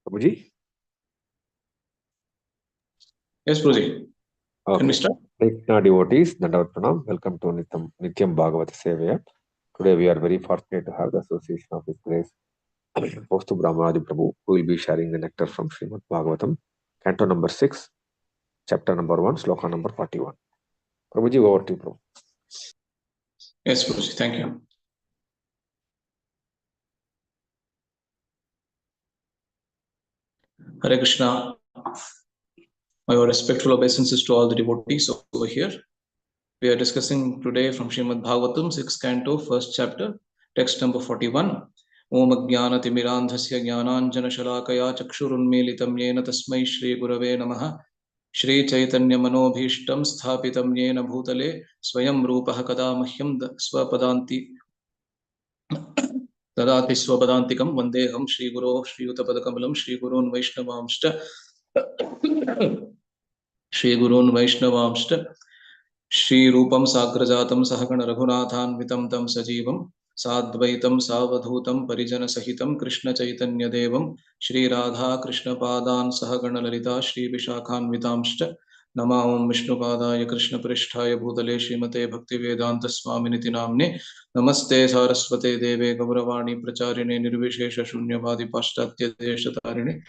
Prabhuji? Yes, Prabhuji. Can we start? Krishna devotees, Dandavat Pranam. Welcome to Nityam Bhagavata Sevaya. Today we are very fortunate to have the association of His Grace Kaustubh Ramanuja Prabhu, who will be sharing the nectar from Srimad Bhagavatam, Canto number 6, chapter number 1, sloka number 41. Prabhuji, over to you, Prabhu. Yes, Prabhuji. Thank you. Hare Krishna. My respectful obeisances to all the devotees over here. We are discussing today from Srimad Bhagavatam, 6th canto, 1st chapter, text number 41. Om Ajnana Timirandhasya Jnananjana Shalakaya Chakshurunmilitam Yena Tasmai Shri Gurave Namaha Shri Chaitanya Manobhishtam Sthapitam Yena Bhutale Swayam Rupaha Kada Mahyam Swapadanti Tadati Swapadantikam Vandeham Shri Guru Shri Utapadakambalam Shri Gurun Vaishnavamshta Shri Gurun Vaishnavamshta Shri Rupam Sagrajatam Sahagana Raghunathanvitam Tam Sajivam Sadvaitam Savadhutam Parijana Sahitam Krishna Chaitanya Devam Shri Radha Krishna Padan Sahagana Lalita Shri Vishakhanvitamshta Nama Om Vishnupadaya Krishna Prishtaya Bhutale Srimate Bhakti Vedanta Swaminiti Namne Namaste Saraswate Deve Gauravani Pracharine Nirvishesha Shunyavadi Paschatya Deshatarine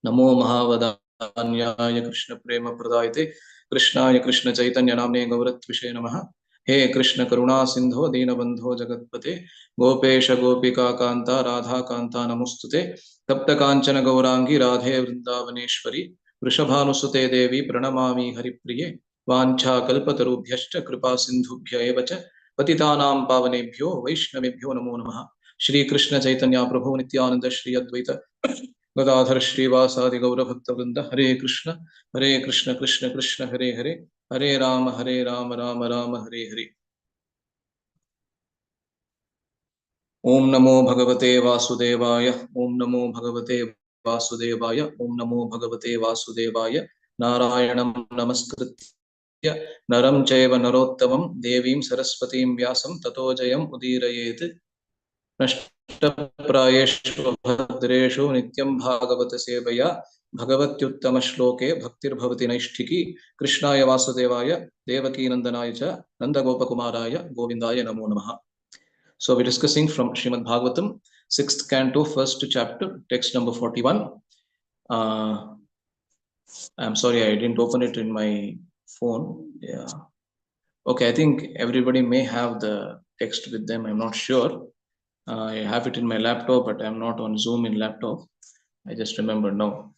Namo Mahavadanyaya Krishna Prema Pradayate Krishnaya Krishna Chaitanya Namne Gauratvishe Namaha He Krishna Karuna Sindho Dinabandho Jagatpate Gopesha Gopika Kanta Radha Kanta Namustute Tapta Kanchana Gaurangi Radhe Vrindavaneshwari Vrishabhanusute Devi Pranamami Haripriye Vancha Kalpatarubhyashta Kripa Sindhubhya Evacha Patitanam Pavanebhyo Vaishnavebhyo Namo Namaha Shri Krishna Chaitanya Prabhu Nityananda Shri Advaita Gadadhar Shrivasadi Gaura Bhakta Vrinda Hare Krishna Krishna Krishna Hare Hare Hare Rama Rama Rama Hare Hare Om Namo Bhagavate Vasudevaya Om Namo Bhagavate Vasudevaya Om Namo Bhagavate Vasudevaya Narayanam Namaskritya Naram Chaiva Narottamam Devim Saraswatim Vyasam Tato Jayam Udirayet Nashtaprayeshu Bhadreshu Nityam Bhagavata Sevaya Bhagavatyuttama Shloke Bhaktir Bhavati Naishtiki Krishnaya Vasudevaya Devaki Nandanaya Cha Nanda Gopakumaraya Govindaya Namo Namaha. So we're discussing from Srimad Bhagavatam, 6th canto, 1st chapter, text number 41. I'm sorry, I didn't open it in my phone. Yeah. Okay, I think everybody may have the text with them. I'm not sure. I have it in my laptop, but I'm not on Zoom in laptop. I just remember now.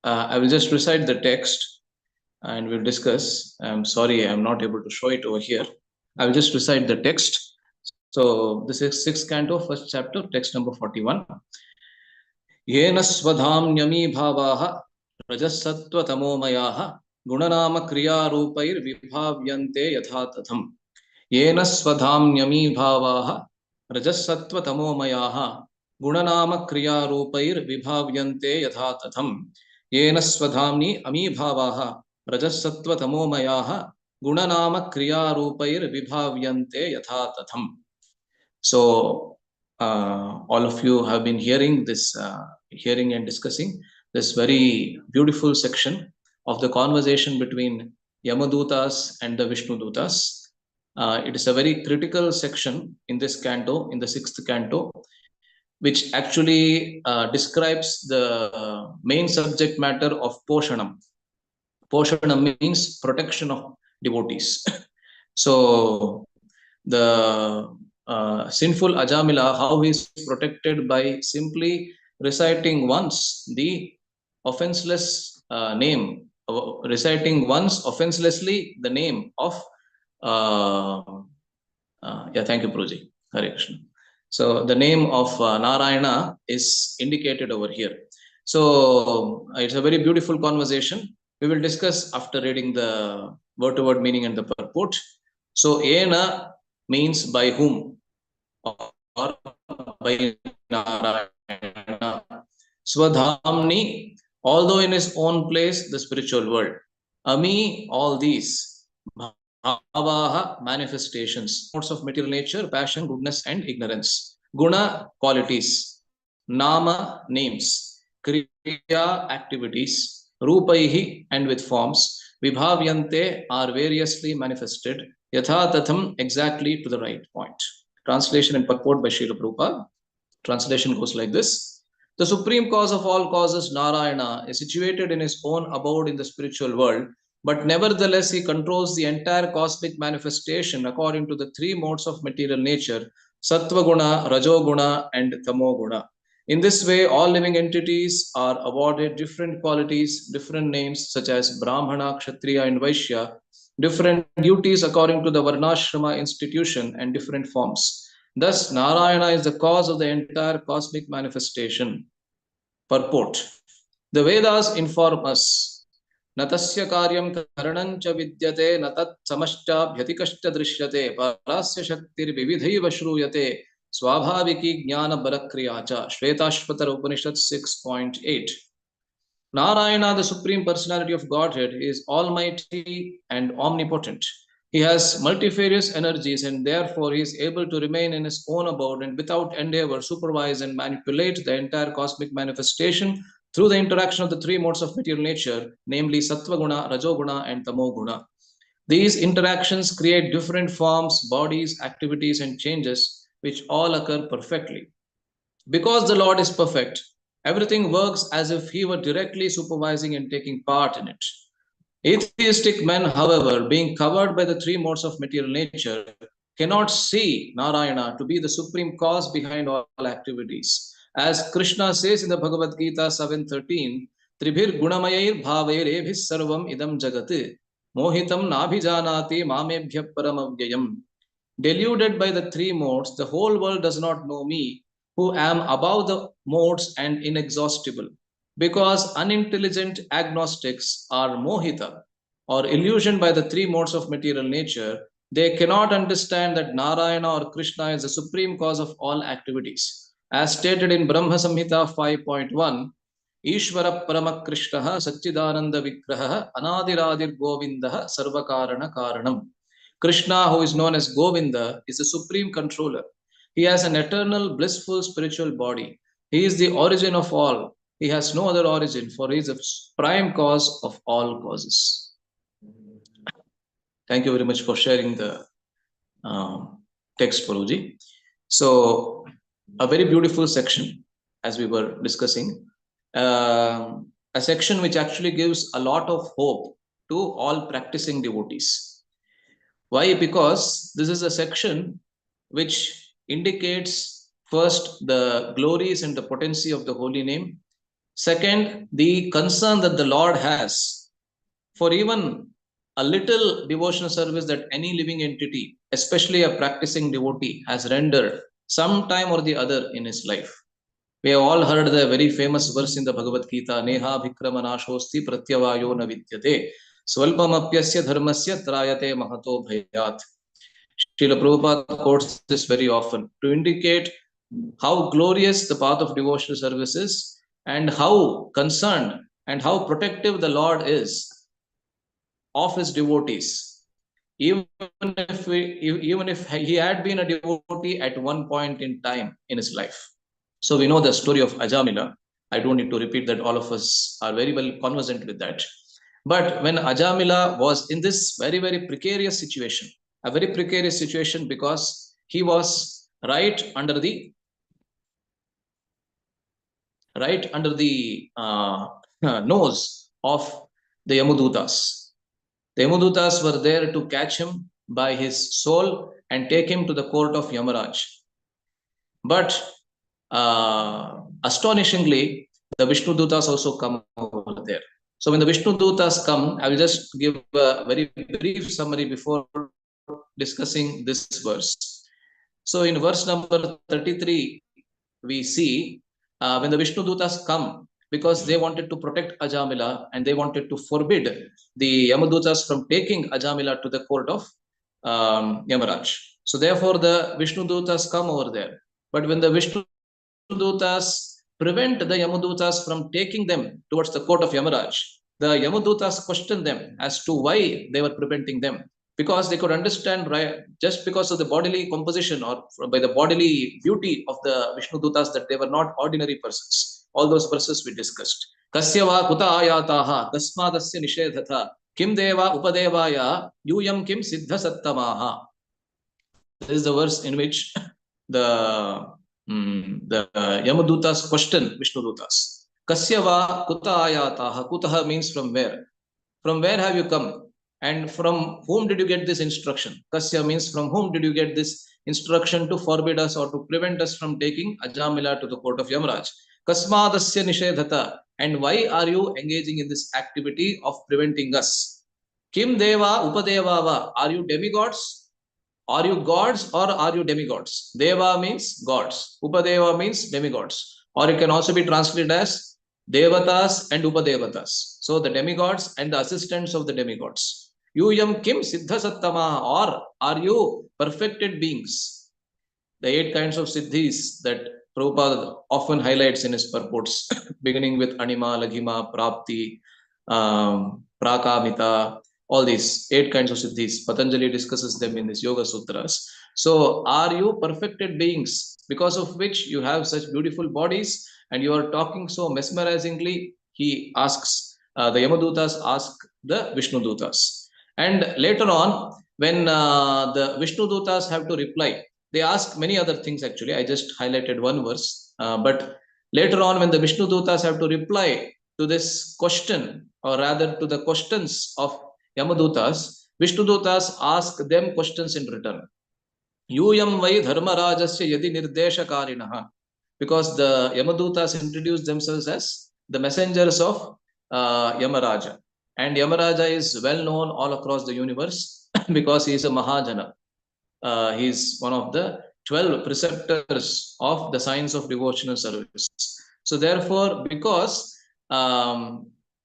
I will just recite the text and we'll discuss. I'm sorry, I'm not able to show it over here. I will just recite the text. So this is 6th canto, 1st chapter, text number 41. Yena swadhamnyami bhavaha rajasattva tamomayaha gunanama kriya rupair vibhavyante yathatatham. Yena swadhamnyami bhavaha rajasattva tamomayaha gunanama kriya rupair vibhavyante yathatatham. Yena swadhamni ami bhavaha rajasattva tamomayaha gunanama kriya rupair vibhavyante yathatatham. So all of you have been hearing this, hearing and discussing this very beautiful section of the conversation between Yamadutas and the Vishnu Dutas. It is a very critical section in this canto, in the 6th canto, which actually describes the main subject matter of Poshanam. Poshanam means protection of devotees. So the sinful Ajamila, how he is protected by simply reciting once the offenseless name, reciting once offenselessly the name of yeah, thank you, Prabhuji. Hare Krishna. So the name of Narayana is indicated over here. So it's a very beautiful conversation. We will discuss after reading the word-to-word meaning and the purport. So Ena means by whom or by Narayana. Swadhamni, although in his own place, the spiritual world. Ami, all these. Bhavaha, manifestations, modes of material nature, passion, goodness, and ignorance. Guna, qualities. Nama, names. Kriya, activities. Rupaihi, and with forms. Vibhavyante are variously manifested. Yatha tatham, exactly to the right point. Translation and purport by Srila Prabhupada. Translation goes like this. The supreme cause of all causes, Narayana, is situated in his own abode in the spiritual world, but nevertheless he controls the entire cosmic manifestation according to the three modes of material nature, Sattva Guna, Rajo Guna, and Tamo Guna. In this way, all living entities are awarded different qualities, different names such as Brahmana, Kshatriya, and Vaishya, different duties according to the Varnashrama institution, and different forms. Thus, Narayana is the cause of the entire cosmic manifestation. Purport. The Vedas inform us. Natasya karyam karanancha vidyate natat samashta bhyatikashta drishyate parasya shaktir vividhaiva shruyate swabhaviki jnana barakriyacha. Shvetashvatara Upanishad 6.8. Narayana, the Supreme Personality of Godhead, is almighty and omnipotent. He has multifarious energies and therefore he is able to remain in his own abode and without endeavor supervise and manipulate the entire cosmic manifestation through the interaction of the three modes of material nature, namely Sattva Guna, Rajo Guna, and Tamo Guna. These interactions create different forms, bodies, activities, and changes which all occur perfectly. Because the Lord is perfect, everything works as if he were directly supervising and taking part in it. Atheistic men, however, being covered by the three modes of material nature, cannot see Narayana to be the supreme cause behind all activities. As Krishna says in the Bhagavad Gita 7:13, Tribhir gunamayair bhavair ebhis sarvam idam jagat mohitam nabhijanati mamebhya paramavyayam. Deluded by the three modes, the whole world does not know me, who am above the modes and inexhaustible. Because unintelligent agnostics are mohita, or illusioned by the three modes of material nature, they cannot understand that Narayana or Krishna is the supreme cause of all activities. As stated in Brahma Samhita 5.1, Ishvara Paramakrishnaha Satchidananda Vigraha Anadiradir Govindaha Sarvakarana Karanam. Krishna, who is known as Govinda, is the supreme controller. He has an eternal, blissful spiritual body. He is the origin of all. He has no other origin, for he is the prime cause of all causes. Thank you very much for sharing the text, Guruji. So, a very beautiful section, as we were discussing. A section which actually gives a lot of hope to all practicing devotees. Why? Because this is a section which indicates first the glories and the potency of the holy name. Second, the concern that the Lord has for even a little devotional service that any living entity, especially a practicing devotee, has rendered some time or the other in his life. We have all heard the very famous verse in the Bhagavad Gita, Neha Bhikramanashosti Pratyavayo na vidyate, Swalpamapyasya dharmasya trayate mahato bhayat. Srila Prabhupada quotes this very often to indicate how glorious the path of devotional service is and how concerned and how protective the Lord is of his devotees. Even if he had been a devotee at one point in time in his life. So we know the story of Ajamila. I don't need to repeat that. All of us are very well conversant with that. But when Ajamila was in this very, very precarious situation, a very precarious situation because he was right under the nose of the Yamudutas. The Yamudutas were there to catch him by his soul and take him to the court of Yamaraj. But astonishingly, the Vishnu Dutas also come over there. So when the Vishnu Dutas come, I will just give a very brief summary before discussing this verse. So in verse number 33, we see when the Vishnu Dutas come, because they wanted to protect Ajamila and they wanted to forbid the Yamadutas from taking Ajamila to the court of Yamaraj. So therefore the Vishnu Dutas come over there. But when the Vishnu Dutas prevent the Yamadutas from taking them towards the court of Yamaraj, the Yamadutas question them as to why they were preventing them. because they could understand, right, just because of the bodily composition or by the bodily beauty of the Vishnu Dutas, that they were not ordinary persons. All those verses we discussed. Kasya va kuta ayataha tasmadasya nishedhatha kim deva upadevaya yuyam kim siddha sattamaha. This is the verse in which the Yamadutas question Vishnu Dutas. Kasya va kuta ayataha. Kutaha means from where? From where have you come? And from whom did you get this instruction? Kasya means from whom did you get this instruction to forbid us or to prevent us from taking Ajamila to the court of Yamaraj? Kasmadasya nishedhata. And why are you engaging in this activity of preventing us? Kim deva upadevava. Are you demigods? Are you gods or are you demigods? Deva means gods. Upadeva means demigods. Or it can also be translated as Devatas and Upadevatas. So the demigods and the assistants of the demigods. Yuyam kim siddha sattama, or are you perfected beings? The 8 kinds of siddhis that Prabhupada often highlights in his purports, beginning with Anima, Laghima, Prapti, Prakamita, all these 8 kinds of siddhis. Patanjali discusses them in his Yoga Sutras. So, are you perfected beings because of which you have such beautiful bodies and you are talking so mesmerizingly? He asks, the Yamadutas ask the Vishnu Dutas. And later on, when the Vishnu Dutas have to reply, they ask many other things actually. I just highlighted one verse. But later on, when the Vishnu Dutas have to reply to this question, or rather to the questions of Yamadutas, Vishnu Dutas ask them questions in return. Yuyam vai dharmarajasya yadi nirdeshakarinaha. Because the Yamadutas introduce themselves as the messengers of Yamaraja. And Yamaraja is well known all across the universe because he is a Mahajana. He is one of the 12 preceptors of the science of devotional service. So therefore, because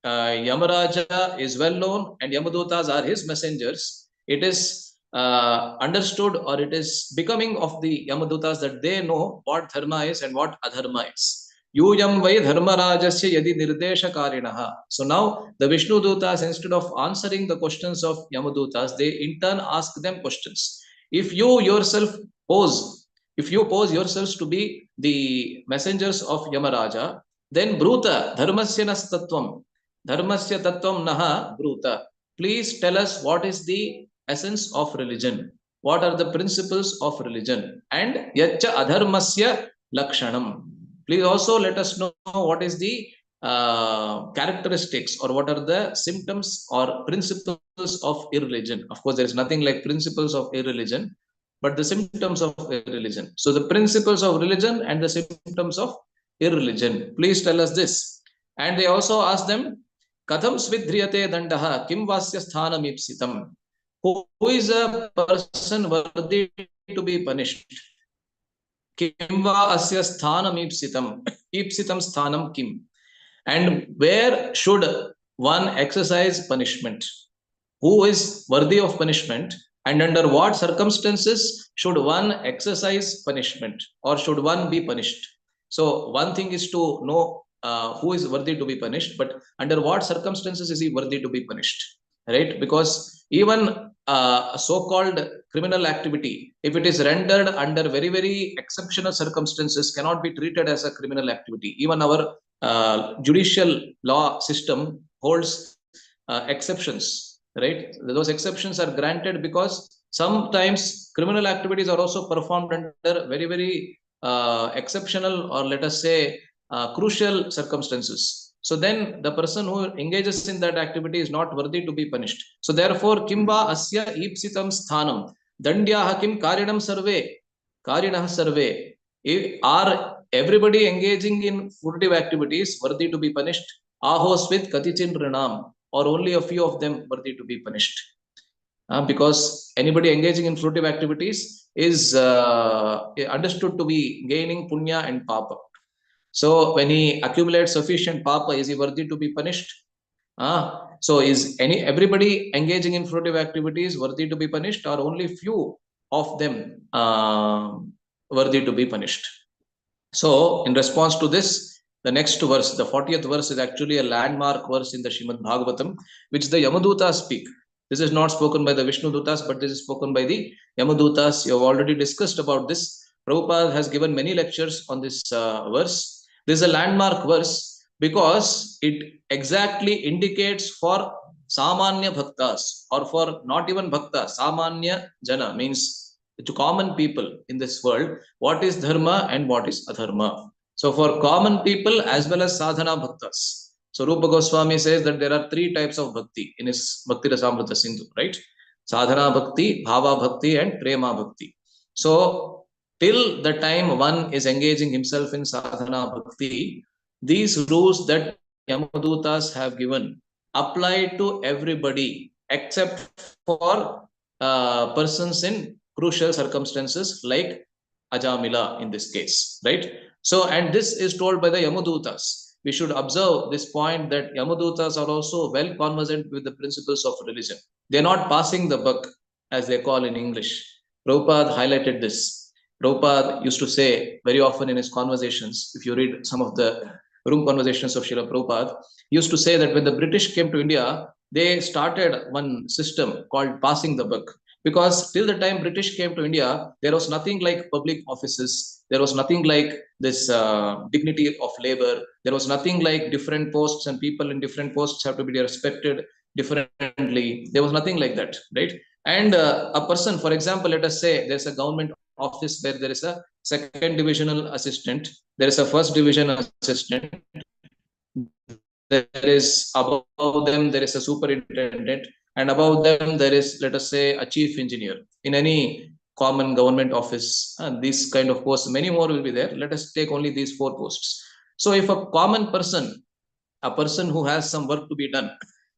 Yamaraja is well known and Yamadutas are his messengers, it is understood, or it is becoming of the Yamadutas that they know what dharma is and what adharma is. Yuyam vai dharmarajasya yadi nirdeshakarinaha. So now the Vishnu Dutas, instead of answering the questions of Yamadutas, they in turn ask them questions. If you yourself pose yourselves to be the messengers of Yamaraja, then Bruta, Dharmasya Nastatvam, Dharmasya Tattvam Naha Bruta. Please tell us what is the essence of religion. What are the principles of religion? And Yacha Adharmasya Lakshanam. Please also let us know what is the characteristics or what are the symptoms or principles of irreligion. Of course, there is nothing like principles of irreligion, but the symptoms of irreligion. So the principles of religion and the symptoms of irreligion. Please tell us this. And they also ask them, Katham svidhriyate dandaha kim vasya sthanam ipsitam. Who is a person worthy to be punished? Kim va asya sthanam ipsitam. Ipsitam sthanam kim. And where should one exercise punishment? Who is worthy of punishment? And under what circumstances should one exercise punishment, or should one be punished? So one thing is to know who is worthy to be punished, but under what circumstances is he worthy to be punished, right? Because even so-called criminal activity, if it is rendered under very, very exceptional circumstances, cannot be treated as a criminal activity. Even our judicial law system holds exceptions, right? Those exceptions are granted because sometimes criminal activities are also performed under very, very exceptional, or let us say crucial circumstances. So then the person who engages in that activity is not worthy to be punished. So therefore, kimba asya ipsitam sthanam dandyaha kim karinam sarve karinah sarve. Are everybody engaging in furtive activities worthy to be punished? Ahosvit katichin rinam, or only a few of them worthy to be punished? Because anybody engaging in fruitive activities is understood to be gaining punya and papa. So when he accumulates sufficient papa, is he worthy to be punished? So is everybody engaging in fruitive activities worthy to be punished, or only few of them worthy to be punished? So in response to this, the next verse, the 40th verse, is actually a landmark verse in the Srimad Bhagavatam, which the Yamadutas speak. This is not spoken by the Vishnu Dutas, but this is spoken by the Yamadutas. You have already discussed about this. Prabhupada has given many lectures on this verse. This is a landmark verse because it exactly indicates for Samanya Bhaktas, or for not even Bhakta, Samanya Jana, means to common people in this world, what is Dharma and what is Adharma. So for common people as well as sadhana bhaktas. So Rupa Goswami says that there are three types of bhakti in his Bhakti Rasamrita Sindhu, right? Sadhana bhakti, bhava bhakti, and prema bhakti. So till the time one is engaging himself in sadhana bhakti, these rules that Yamadutas have given apply to everybody except for persons in crucial circumstances like Ajamila in this case, right? So, and this is told by the Yamadutas. We should observe this point that Yamadutas are also well conversant with the principles of religion. They are not passing the buck, as they call in English. Prabhupada highlighted this. Prabhupada used to say very often in his conversations, if you read some of the room conversations of Srila Prabhupada, he used to say that when the British came to India, they started one system called passing the buck. Because till the time British came to India, there was nothing like public offices. There was nothing like this dignity of labor. There was nothing like different posts and people in different posts have to be respected differently. There was nothing like that, right? And a person, for example, let us say there's a government office where there is a second divisional assistant, there is a first division assistant, there is above them, there is a superintendent, and above them, there is, let us say, a chief engineer. In any common government office, and these kind of posts, many more will be there. Let us take only these four posts. So if a common person, a person who has some work to be done,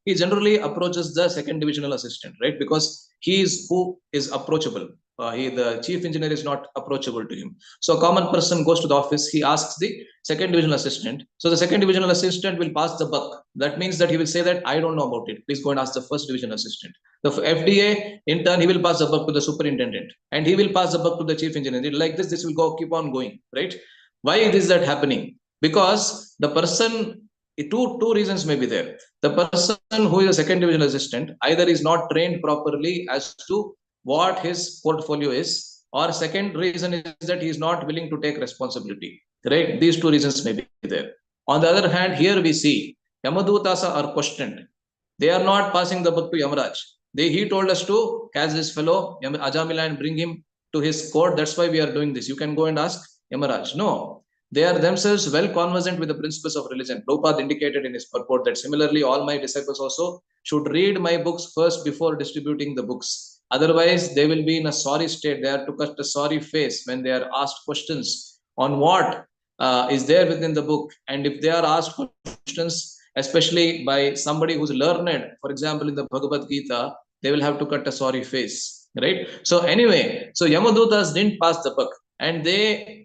he generally approaches the second divisional assistant, right? Because he is who is approachable. The chief engineer is not approachable to him. So a common person goes to the office, he asks the second divisional assistant. So the second divisional assistant will pass the buck. That means that he will say that I don't know about it. Please go and ask the first divisional assistant. The FDA, in turn, he will pass the buck to the superintendent, and he will pass the buck to the chief engineer. Like this will go keep on going, right? Why is that happening? Because the person, two reasons may be there. The person who is a second divisional assistant either is not trained properly as to what his portfolio is, or second reason is that he is not willing to take responsibility, right? These two reasons may be there. On the other hand, here we see Yamadutasa are questioned. They are not passing the buck to Yamaraj. He told us to catch this fellow Ajamila and bring him to his court. That's why we are doing this. You can go and ask Yamaraj. No, they are themselves well conversant with the principles of religion. Prabhupada indicated in his purport that similarly all my disciples also should read my books first before distributing the books. Otherwise, they will be in a sorry state. They are to cut a sorry face when they are asked questions on what is there within the book. And if they are asked questions, especially by somebody who's learned, for example, in the Bhagavad Gita, they will have to cut a sorry face, right? So anyway, so Yamadutas didn't pass the buck, and they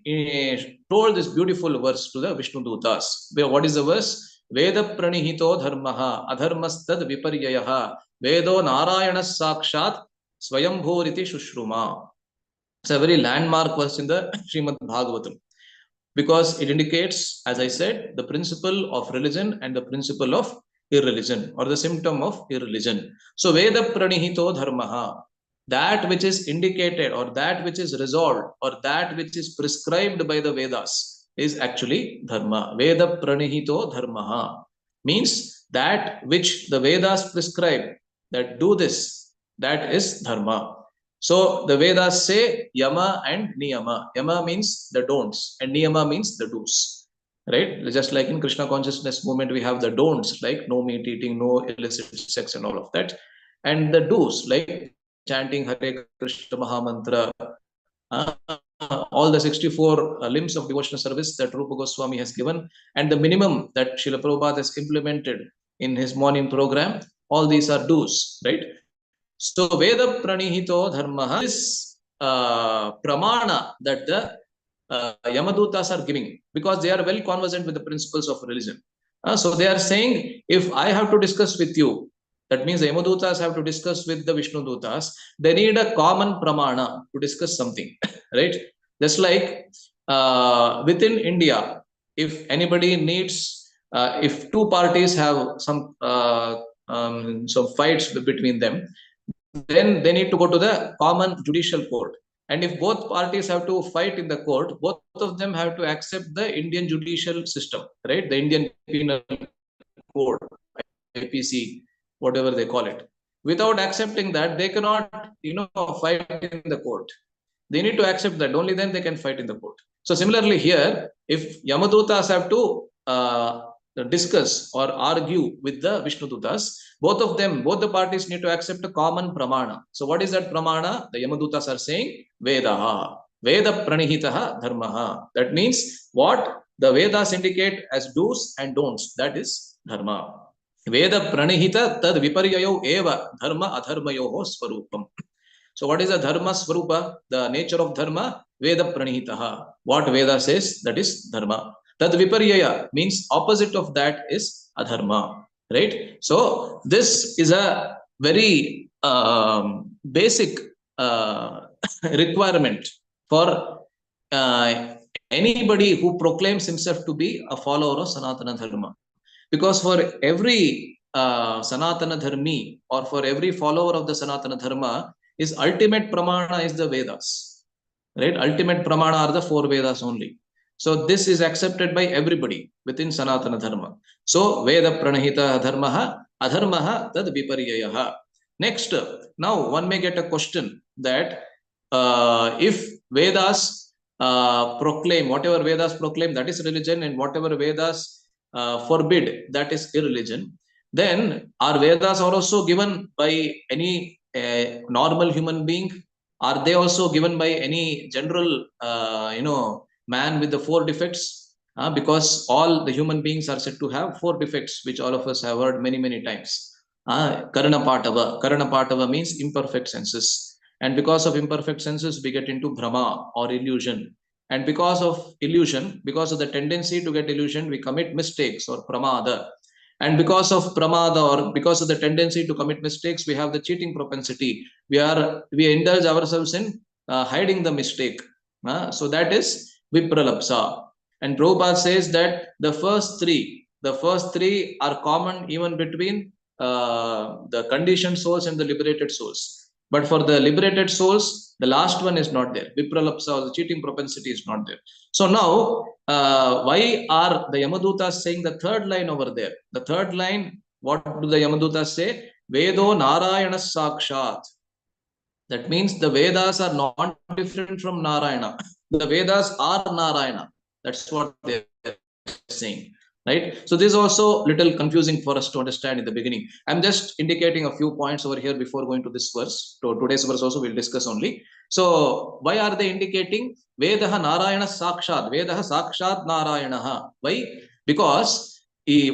told this beautiful verse to the Vishnu Dutas. What is the verse? Veda pranihito dharmaha adharmastad viparyayaha vedo narayana sakshat swayambhuriti shushruma. It's a very landmark verse in the Srimad Bhagavatam, because it indicates, as I said, the principle of religion and the principle of irreligion, or the symptom of irreligion. So Veda pranihito dharmaha, that which is indicated or that which is resolved or that which is prescribed by the Vedas is actually dharma. Veda pranihito dharmaha means that which the Vedas prescribe, that do this, that is dharma. So the Vedas say yama and niyama. Yama means the don'ts and niyama means the do's, right? Just like in Krishna consciousness movement, we have the don'ts like no meat eating, no illicit sex and all of that. And the do's like chanting Hare Krishna Mahamantra, all the 64 limbs of devotional service that Rupa Goswami has given, and the minimum that Srila Prabhupada has implemented in his morning program, all these are do's, right? So Veda Pranihito Dharma is pramana that the Yamadutas are giving, because they are well conversant with the principles of religion. So they are saying, if I have to discuss with you, that means the Yamadutas have to discuss with the Vishnu Dutas, they need a common pramana to discuss something, right? Just like within India, if anybody needs, if two parties have some fights between them, then they need to go to the common judicial court. And if both parties have to fight in the court, both of them have to accept the Indian judicial system, right? The Indian Penal Code, IPC, whatever they call it. Without accepting that, they cannot, fight in the court. They need to accept that. Only then they can fight in the court. So similarly here, if Yamadutas have to discuss or argue with the Vishnudutas, both the parties need to accept a common pramana. So what is that pramana? The Yamadutas are saying Vedaha, Veda pranihitaha dharmaha. That means what the Vedas indicate as do's and don'ts. That is dharma. Veda pranihita tad viparyayo eva dharma adharmayoho swarupam. So what is the dharma swarupa? The nature of dharma, Veda pranihitaha. What Veda says, that is dharma. Tad viparyaya means opposite of that is adharma. Right? So this is a very basic requirement for anybody who proclaims himself to be a follower of Sanatana Dharma. Because for every Sanatana Dharmi or for every follower of the Sanatana Dharma, his ultimate pramana is the Vedas. Right? Ultimate pramana are the 4 Vedas only. So this is accepted by everybody within Sanatana Dharma. So Veda pranahita dharmaha adharmaha tad viparyayaha. Next, now one may get a question that if Vedas proclaim, whatever Vedas proclaim, that is religion, and whatever Vedas forbid, that is irreligion, then our Vedas are also given by any normal human being? Are they also given by any general, man with the 4 defects? Because all the human beings are said to have 4 defects, which all of us have heard many, many times. Karana Patava means imperfect senses. And because of imperfect senses, we get into Brahma or illusion. And because of illusion, because of the tendency to get illusion, we commit mistakes or pramada. And because of pramada or because of the tendency to commit mistakes, we have the cheating propensity. We indulge ourselves in hiding the mistake. So that is vipralapsa. And Prabhupada says that the first three are common even between the conditioned souls and the liberated souls. But for the liberated souls, the last one is not there. Vipralapsa or the cheating propensity is not there. So now, why are the Yamadutas saying the third line over there? The third line, what do the Yamadutas say? Vedo Narayana Sakshat. That means the Vedas are not different from Narayana. The Vedas are Narayana. That's what they're saying. Right? So this is also a little confusing for us to understand in the beginning. I'm just indicating a few points over here before going to this verse. So today's verse also we'll discuss only. So why are they indicating Vedaha Narayana Sakshat? Vedaha Sakshat Narayanaha. Why? Because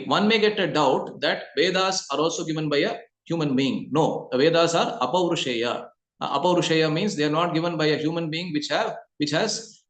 one may get a doubt that Vedas are also given by a human being. No, the Vedas are Apaurusheya. Apaurusheya means they are not given by a human being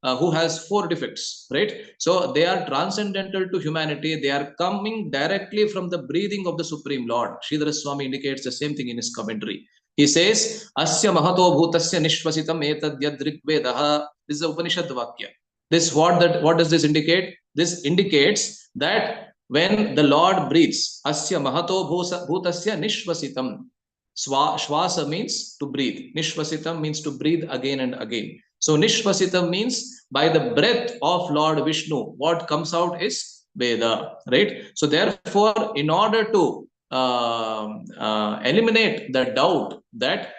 who has 4 defects, right? So they are transcendental to humanity. They are coming directly from the breathing of the Supreme Lord. Sridhara Swami indicates the same thing in his commentary. He says, Asya Mahato Bhutasya Nishvasitam Etadyad Rigvedaha. This is the Upanishad Vakya. What does this indicate? This indicates that when the Lord breathes, Asya Mahato Bhutasya Nishvasitam. Shvasa means to breathe. Nishvasitam means to breathe again and again. So Nishvasitam means by the breath of Lord Vishnu, what comes out is Veda, right? So therefore, in order to eliminate the doubt that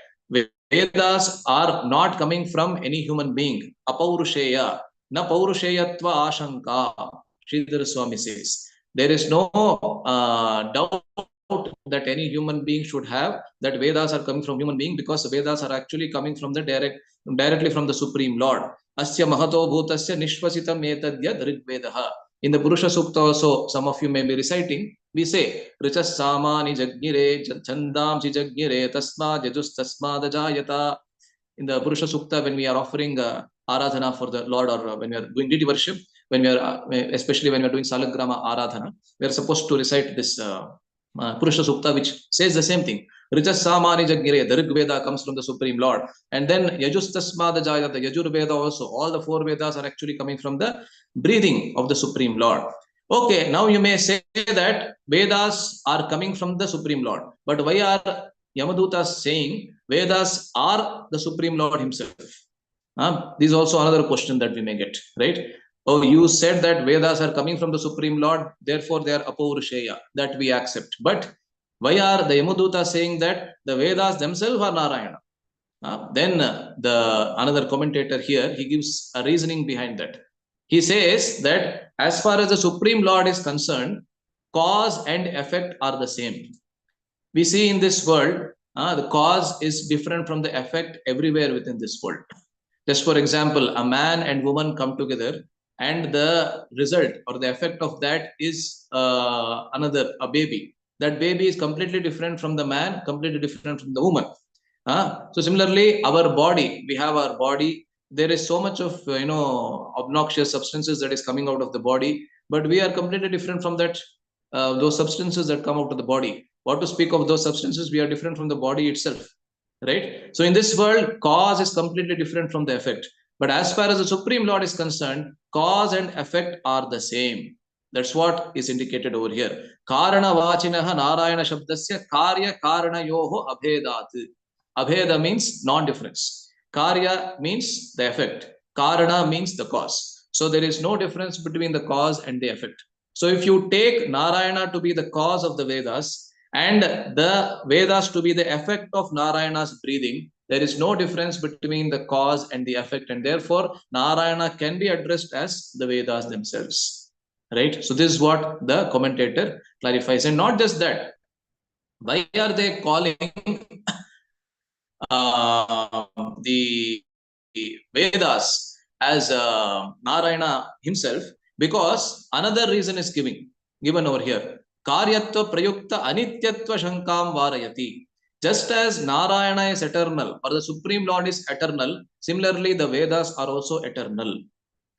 Vedas are not coming from any human being, Apaurusheya, na Paurusheyatva Ashanka, Sridhara Swami says. There is no doubt that any human being should have that Vedas are coming from human being, because Vedas are actually coming from the directly from the Supreme Lord. Asya Mahato Bhutasya Nishvasitam Etadyad Rigvedaha. In the Purusha Sukta also, some of you may be reciting, we say, Richas Samani Jagnire, Chandam Jagnire, Tasma Jajus Tasma Dajayata. In the Purusha Sukta, when we are offering Aradhana for the Lord, or when we are doing deity worship, when we are, especially when we are doing Salagrama Aradhana, we are supposed to recite this Purusha Sukta, which says the same thing. Rijas Samani Jagnire, the Rig Veda comes from the Supreme Lord. And then Yajus Tasma Dajayata, the Yajur Veda also, all the 4 Vedas are actually coming from the breathing of the Supreme Lord. Okay, now you may say that Vedas are coming from the Supreme Lord. But why are Yamaduta saying Vedas are the Supreme Lord himself? This is also another question that we may get, right? Oh, you said that Vedas are coming from the Supreme Lord, therefore they are Apaurusheya, that we accept. But why are the Yamaduta saying that the Vedas themselves are Narayana? Then the another commentator here, he gives a reasoning behind that. He says that as far as the Supreme Lord is concerned, cause and effect are the same. We see in this world, the cause is different from the effect everywhere within this world. Just for example, a man and woman come together, and the result or the effect of that is a baby. That baby is completely different from the man, completely different from the woman. So similarly, our body, we have our body. There is so much of obnoxious substances that is coming out of the body, but we are completely different from that. Those substances that come out of the body. What to speak of those substances? We are different from the body itself, right? So in this world, cause is completely different from the effect. But as far as the Supreme Lord is concerned, cause and effect are the same. That's what is indicated over here. Karana vachinaha narayana shabdasya karya karana yoho abhedat. Abheda means non-difference. Karya means the effect. Karana means the cause. So there is no difference between the cause and the effect. So if you take Narayana to be the cause of the Vedas and the Vedas to be the effect of Narayana's breathing, there is no difference between the cause and the effect, and therefore Narayana can be addressed as the Vedas themselves. Right? So this is what the commentator clarifies. And not just that, why are they calling the Vedas as Narayana himself? Because another reason is given over here. Karyatva prayukta anityatva shankam varayati. Just as Narayana is eternal or the Supreme Lord is eternal, similarly the Vedas are also eternal.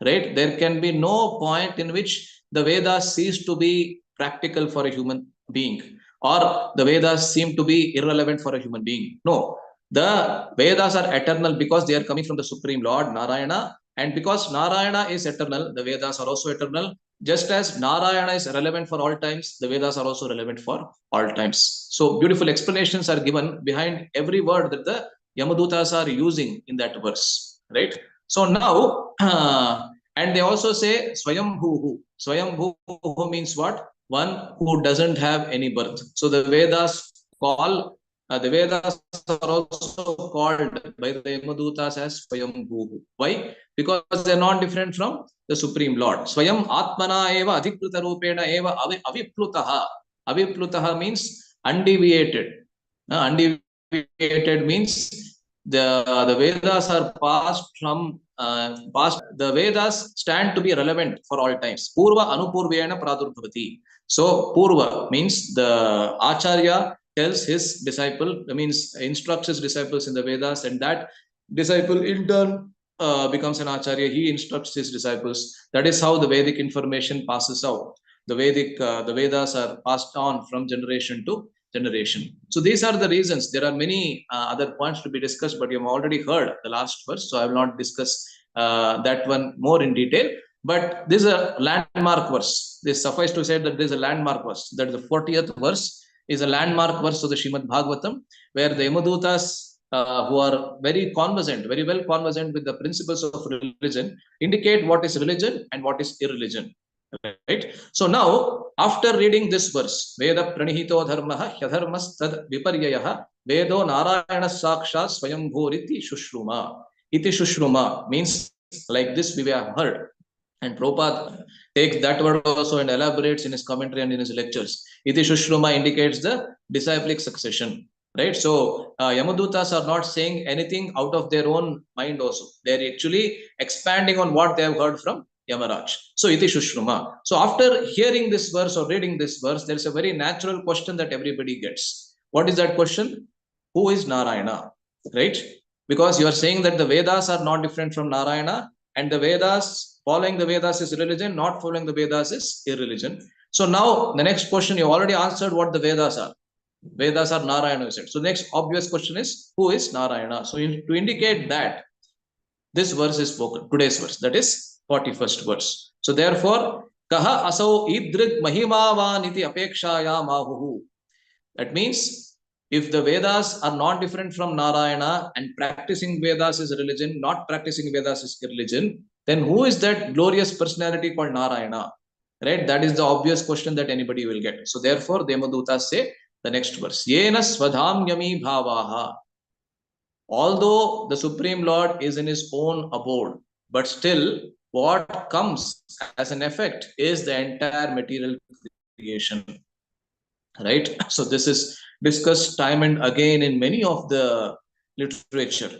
Right? There can be no point in which the Vedas cease to be practical for a human being, or the Vedas seem to be irrelevant for a human being. No, the Vedas are eternal because they are coming from the Supreme Lord, Narayana, and because Narayana is eternal, the Vedas are also eternal. Just as Narayana is relevant for all times, the Vedas are also relevant for all times. So beautiful explanations are given behind every word that the Yamadutas are using in that verse, right? So now, and they also say Swayambhuhu. Swayambhuhu means what? One who doesn't have any birth. So the Vedas the Vedas are also called by the Yamadutas as Swayambhuhu. Why? Because they are not different from the Supreme Lord. Swayam Atmana eva adhikruta rupena eva aviplutaha. Aviplutaha means undeviated. Undeviated means the Vedas are passed from past. The Vedas stand to be relevant for all times. Purva anupurvena pradurbhavati. So Purva means the Acharya tells his disciple, means instructs his disciples in the Vedas, and that disciple in turn becomes an Acharya. He instructs his disciples. That is how the Vedic information passes out. The Vedas are passed on from generation to generation. So these are the reasons. There are many other points to be discussed, but you have already heard the last verse, so I will not discuss that one more in detail. But this is a landmark verse. This suffice to say that this is a landmark verse. That is the 40th verse is a landmark verse of the Srimad Bhagavatam, where the Yamadutas, who are very well conversant with the principles of religion, indicate what is religion and what is irreligion. Right? So now, after reading this verse, Veda pranihito dharmaha hyadharmas tad viparyayaha Vedo narayana sakshat swayambhuriti shushruma. Iti shushruma means like this we have heard. And Prabhupada takes that word also and elaborates in his commentary and in his lectures. Iti Shushruma indicates the disciplic succession. Right? So Yamadutas are not saying anything out of their own mind also. They are actually expanding on what they have heard from Yamaraj. So Iti Shushruma. So after hearing this verse or reading this verse, there is a very natural question that everybody gets. What is that question? Who is Narayana? Right? Because you are saying that the Vedas are not different from Narayana, and the Vedas, following the Vedas is religion, not following the Vedas is irreligion. So now the next question, you already answered what the Vedas are. Vedas are Narayana, you said. So next obvious question is, who is Narayana? So to indicate that, this verse is spoken, today's verse, that is 41st verse. So therefore, kaha asau idrit mahimavaniti apekshaya mahuhu. That means if the Vedas are not different from Narayana and practicing Vedas is religion, not practicing Vedas is religion, then who is that glorious personality called Narayana? Right? That is the obvious question that anybody will get. So therefore, Demadutas say the next verse. Yena svadhamyami bhavaha. Although the Supreme Lord is in his own abode, but still what comes as an effect is the entire material creation. Right? So this is discussed time and again in many of the literature.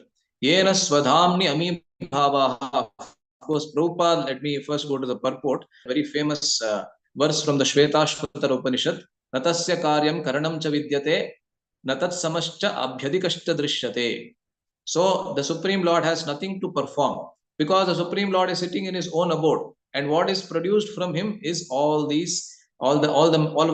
Yena svadhamni ami bhavaha. Of course, Prabhupada, let me first go to the purport. Very famous verse from the Shvetashvatara Upanishad. Natasya karyam karanam cha vidyate, natat samascha abhyadikashta drishyate. So the Supreme Lord has nothing to perform because the Supreme Lord is sitting in his own abode, and what is produced from him is all of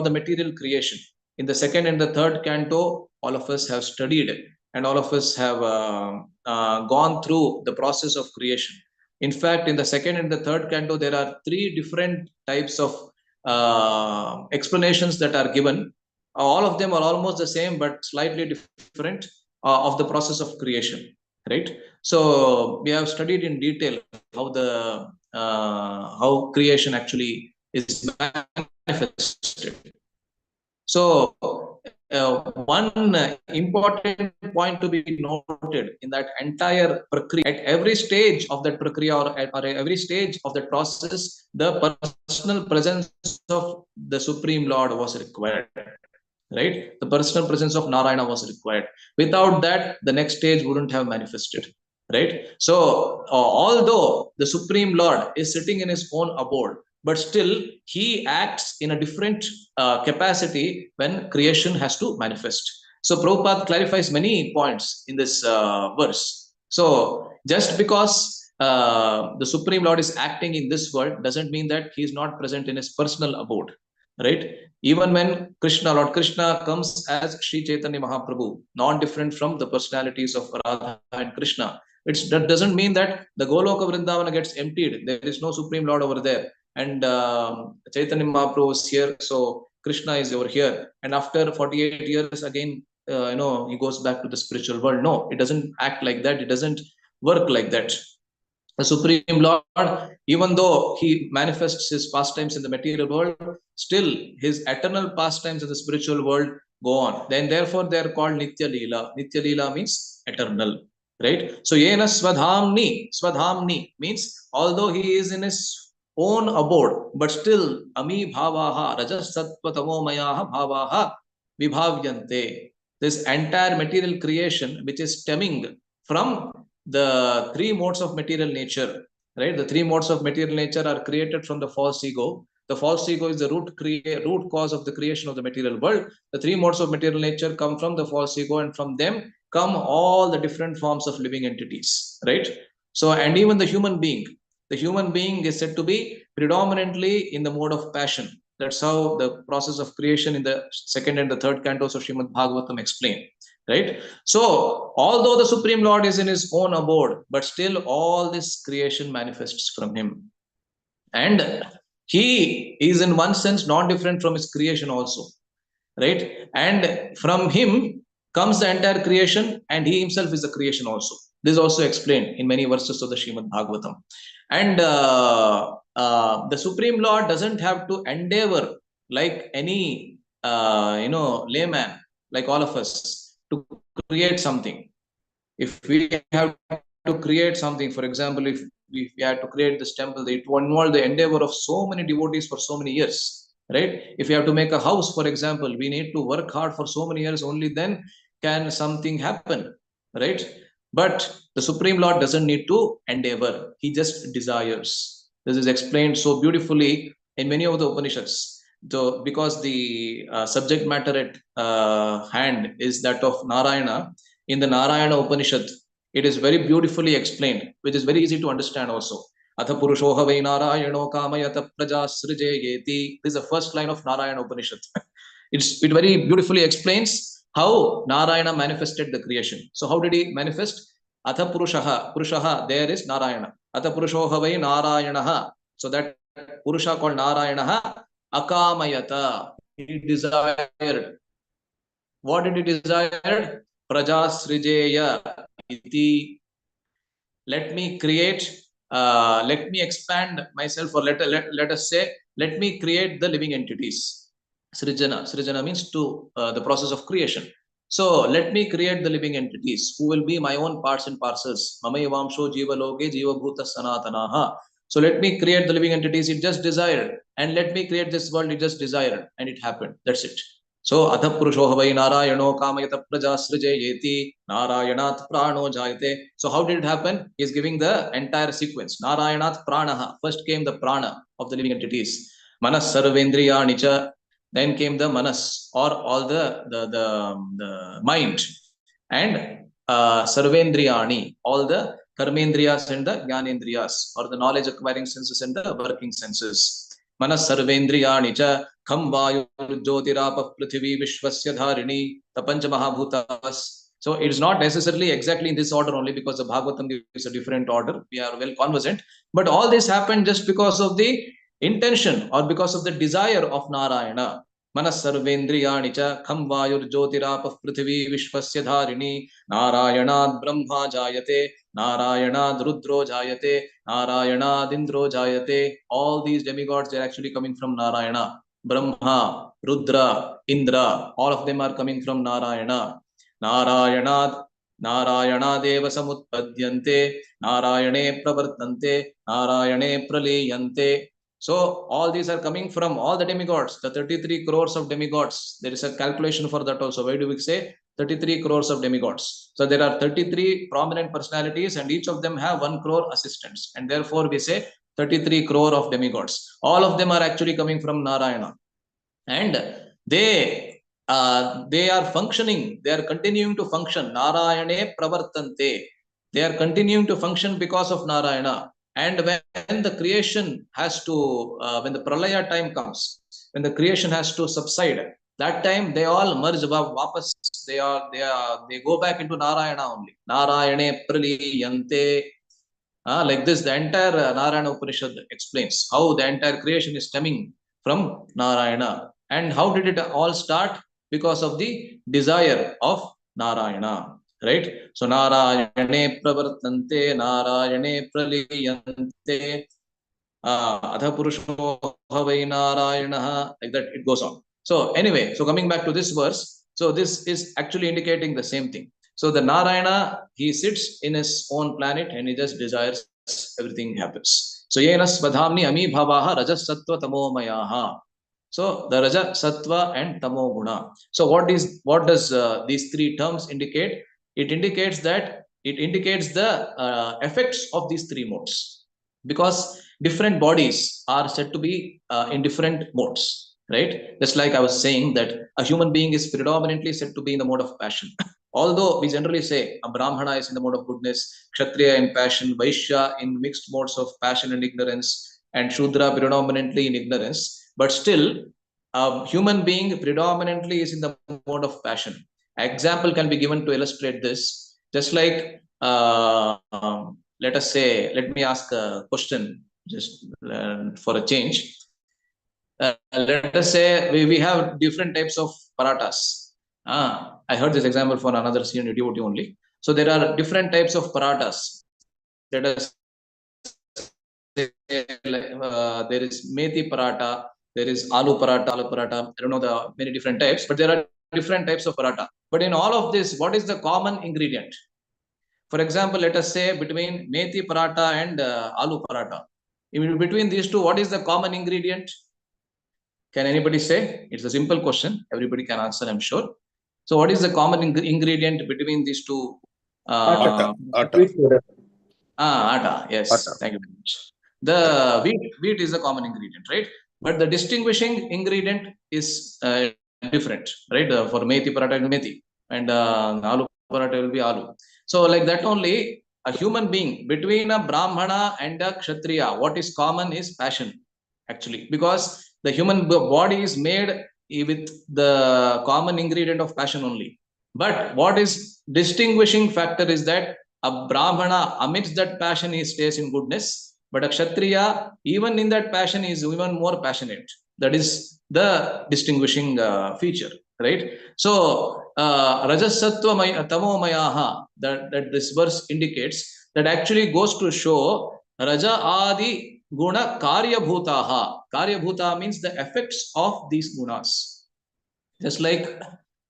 the material creation. In the second and the third canto, all of us have studied and all of us have gone through the process of creation. In fact, in the second and the third canto, there are three different types of explanations that are given. All of them are almost the same, but slightly different of the process of creation, right? So we have studied in detail how creation actually is manifested. So one important point to be noted in that entire prakriya, at every stage of that prakriya or every stage of that process, the personal presence of the Supreme Lord was required. Right? The personal presence of Narayana was required. Without that, the next stage wouldn't have manifested. Right? So, although the Supreme Lord is sitting in his own abode, but still he acts in a different capacity when creation has to manifest. So, Prabhupada clarifies many points in this verse. So, just because the Supreme Lord is acting in this world doesn't mean that he is not present in his personal abode. Right? Even when Lord Krishna comes as Sri Chaitanya Mahaprabhu, not different from the personalities of Radha and Krishna, that doesn't mean that the Goloka Vrindavana gets emptied. There is no Supreme Lord over there. And Chaitanya Mahaprabhu is here, so Krishna is over here. And after 48 years, again, he goes back to the spiritual world. No, it doesn't act like that. It doesn't work like that. The Supreme Lord, even though he manifests his pastimes in the material world, still his eternal pastimes in the spiritual world go on. Then therefore they are called Nitya Leela. Nitya Leela means eternal. Right? So Yena Swadhamni means although he is in his own abode, but still Ami Bhavaha, Rajas Sattva Tamomayaha Bhavaha Vibhavyante. This entire material creation which is stemming from the three modes of material nature, right? The three modes of material nature are created from the false ego. The false ego is the root cause of the creation of the material world. The three modes of material nature come from the false ego, and from them come all the different forms of living entities, right? So, and even the human being is said to be predominantly in the mode of passion. That's how the process of creation in the second and the third cantos of Srimad Bhagavatam explain. Right? So, although the Supreme Lord is in his own abode, but still all this creation manifests from him. And he is in one sense not different from his creation also. Right? And from him comes the entire creation, and he himself is the creation also. This is also explained in many verses of the Srimad Bhagavatam. And the Supreme Lord doesn't have to endeavor like any layman, like all of us, to create something. If we have to create something, for example, if we had to create this temple, it will involve the endeavor of so many devotees for so many years, right? If you have to make a house, for example, we need to work hard for so many years, only then can something happen, right? But the Supreme Lord doesn't need to endeavor, he just desires. This is explained so beautifully in many of the Upanishads. Because the subject matter at hand is that of Narayana, in the Narayana Upanishad, it is very beautifully explained, which is very easy to understand also. Atha Purushoha Vai Narayano Kamayata Praja Srijayeti. This is the first line of Narayana Upanishad. It very beautifully explains how Narayana manifested the creation. So, how did he manifest? Atha Purushaha, there is Narayana. Atha Purushoha Vai Narayanaha. So, that Purusha called Narayanaha, Akamayata. He desired. What did he desire? Prajasrijeya iti. Let me create, let me expand myself, or let us say, let me create the living entities. Srijana means to the process of creation. So let me create the living entities who will be my own parts and parcels. Mamayavamsho jiva loke jiva bhuta sanatanaha. So let me create the living entities. It just desired, and let me create this world. It just desired, and it happened. That's it. So atha purusho havai narayano kamayata praja srijayeti narayanat prano jayate. So how did it happen? He is giving the entire sequence. Narayanat pranaha. First came the prana of the living entities. Manas sarvendriyani. Then came the manas, or all the mind, and sarvendriyani, all the karmendriyas and the jnanendriyas, or the knowledge acquiring senses and the working senses. Manas sarvendriyani cha kham vayu jyotirapa prithvi vishwasya dharini tapancha mahabhutas. So it is not necessarily exactly in this order only, because the Bhagavatam gives a different order. We are well conversant, but all this happened just because of the intention or because of the desire of Narayana. Manas sarvendriyani cha kham vayur jyotirapa prithvi vishwasya dharini Narayanad Brahma jayate, Narayanad Rudro jayate, Narayanad Indro jayate. All these demigods, they are actually coming from Narayana. Brahma, Rudra, Indra, all of them are coming from Narayana. Narayanad Narayanadeva samutpadyante, Narayane pravartante, Narayane praliyante. So all these are coming from all the demigods, the 33 crores of demigods. There is a calculation for that also. Why do we say 33 crores of demigods? So there are 33 prominent personalities, and each of them have 1 crore assistants. And therefore we say 33 crore of demigods. All of them are actually coming from Narayana. And they are functioning, they are continuing to function. Narayane pravartante. They are continuing to function because of Narayana. And when the creation has to, when the pralaya time comes, when the creation has to subside, that time they all merge vapas. They go back into Narayana only. Narayane praliyante. Like this, the entire Narayana Upanishad explains how the entire creation is stemming from Narayana. And how did it all start? Because of the desire of Narayana. Right? So Narayane pravartante, Narayane praliyante, Adha Purusho Havai Narayana, like that it goes on. So anyway, so coming back to this verse, so this is actually indicating the same thing. So the Narayana, he sits in his own planet and he just desires everything happens. So yenas vadhamni ami bhavaha rajas sattva tamo mayaha. So the raja, sattva, and tamo guna. So what does these three terms indicate? It indicates the effects of these three modes, because different bodies are said to be in different modes, right? Just like I was saying that a human being is predominantly said to be in the mode of passion. Although we generally say a Brahmana is in the mode of goodness, Kshatriya in passion, Vaishya in mixed modes of passion and ignorance, and Shudra predominantly in ignorance, but still a human being predominantly is in the mode of passion. Example can be given to illustrate this. Just like let us say, let me ask a question just for a change. Let us say we have different types of paratas. I heard this example for another senior devotee only. So there are different types of paratas. Let us say there is methi paratha, there is aloo paratha. I don't know the many different types, but there are different types of paratha. But in all of this, what is the common ingredient? For example, let us say between methi paratha and aloo paratha. In between these two, what is the common ingredient? Can anybody say? It's a simple question. Everybody can answer, I'm sure. So what is the common ingredient between these two? Atta. Atta. Yes. Atta. Thank you very much. The wheat is the common ingredient, right? But the distinguishing ingredient is different, right? For methi paratha, methi, and aloo paratha will be aloo. So like that only, a human being between a Brahmana and a Kshatriya, what is common is passion, actually, because the human body is made with the common ingredient of passion only. But what is distinguishing factor is that a Brahmana, amidst that passion, he stays in goodness, but a Kshatriya, even in that passion, is even more passionate. That is the distinguishing feature, right? So Rajasattva Tamomayaha, that this verse indicates, that actually goes to show Raja Adi Guna Karyabhutaha. Karyabhuta means the effects of these gunas. Just like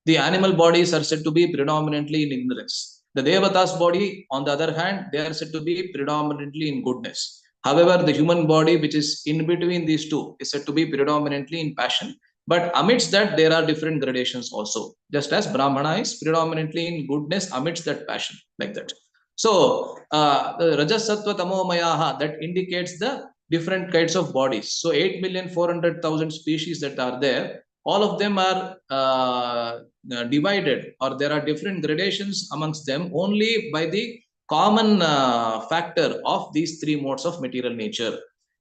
the animal bodies are said to be predominantly in ignorance. The Devatas body, on the other hand, they are said to be predominantly in goodness. However, the human body, which is in between these two, is said to be predominantly in passion. But amidst that, there are different gradations also. Just as Brahmana is predominantly in goodness amidst that passion, like that. So, the Rajasattva Tamomayaha, that indicates the different kinds of bodies. So, 8,400,000 species that are there, all of them are divided, or there are different gradations amongst them only by the common factor of these three modes of material nature,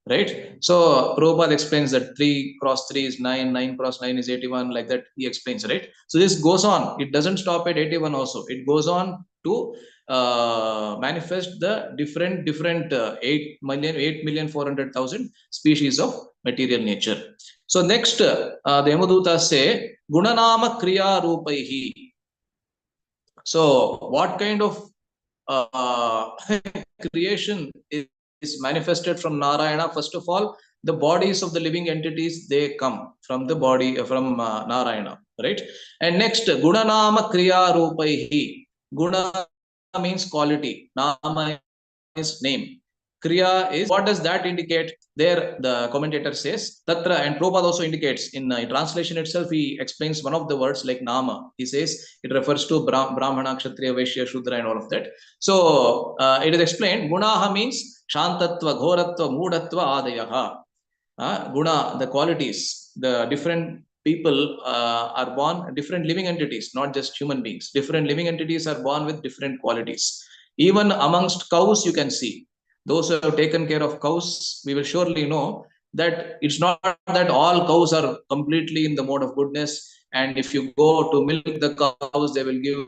right? So Prabhupada explains that 3 cross 3 is 9, 9 cross 9 is 81, like that he explains, right? So this goes on, it doesn't stop at 81 also, it goes on to manifest the different 8,400,000 species of material nature. So next, the Yamadutas say, Gunanama Kriya Rupaihi. So what kind of creation is manifested from Narayana? First of all, the bodies of the living entities, they come from the body, from Narayana, right? And next, Gunanama Kriya Rupaihi. Guna means quality, Nama is name. Kriya is, what does that indicate? There, the commentator says, Tatra, and Prabhupada also indicates in translation itself, he explains one of the words like Nama. He says it refers to Brahmana, Kshatriya, Vaishya, Shudra, and all of that. So it is explained, Gunaha means Shantatva, Ghoratva, Moodhatva, Adayaha. Guna, the qualities, the different people are born, different living entities, not just human beings. Different living entities are born with different qualities. Even amongst cows, you can see those who have taken care of cows, we will surely know that it's not that all cows are completely in the mode of goodness. And if you go to milk the cows, they will give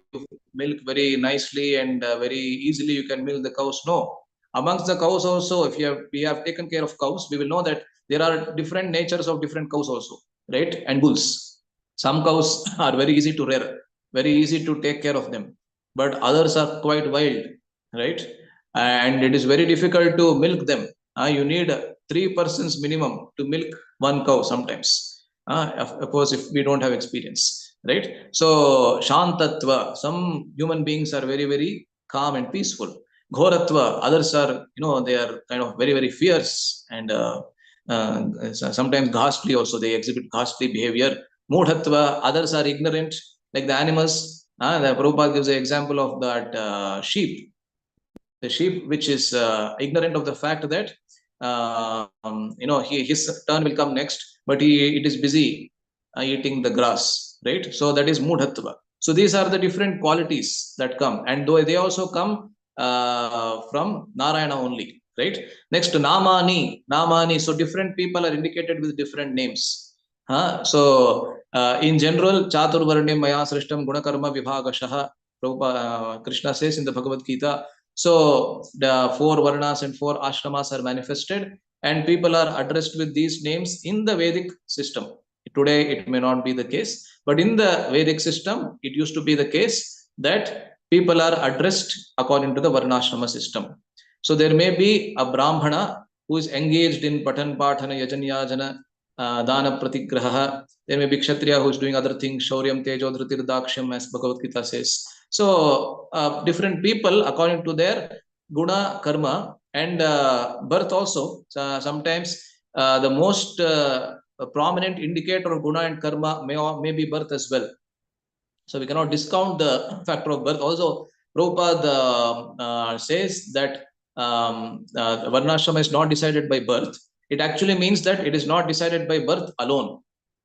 milk very nicely and very easily. You can milk the cows. No, amongst the cows also, if we have taken care of cows, we will know that there are different natures of different cows also, right? And bulls. Some cows are very easy to rear, very easy to take care of them, but others are quite wild, right? And it is very difficult to milk them. You need 3 persons minimum to milk one cow sometimes. Of course, if we don't have experience, right? So Shantatva, some human beings are very, very calm and peaceful. Ghoratva, others are, they are kind of very, very fierce and sometimes ghastly also. They exhibit ghastly behavior. Moodhatva, others are ignorant, like the animals. The Prabhupada gives an example of that sheep. The sheep which is ignorant of the fact that his turn will come next, but it is busy eating the grass, right? So that is Moodhatva. So these are the different qualities that come, and though they also come from Narayana only, right? Next, Namani. So different people are indicated with different names. So in general, Chaturvarnim Maya Srishtam Gunakarma Vibhagashaha, Krishna says in the Bhagavad Gita. So the 4 varnas and 4 ashramas are manifested, and people are addressed with these names in the Vedic system. Today it may not be the case, but in the Vedic system, it used to be the case that people are addressed according to the varnashrama system. So there may be a Brahmana who is engaged in Patan Patana, Yajanyajana, Dana Pratigraha. There may be Kshatriya who is doing other things, Shauryam, Tejo, Dhritir, Daksham, as Bhagavad Gita says. So different people according to their guna, karma, and birth also. Sometimes the most prominent indicator of guna and karma may be birth as well. So we cannot discount the factor of birth. Also, Prabhupada says that Varnashrama is not decided by birth. It actually means that it is not decided by birth alone,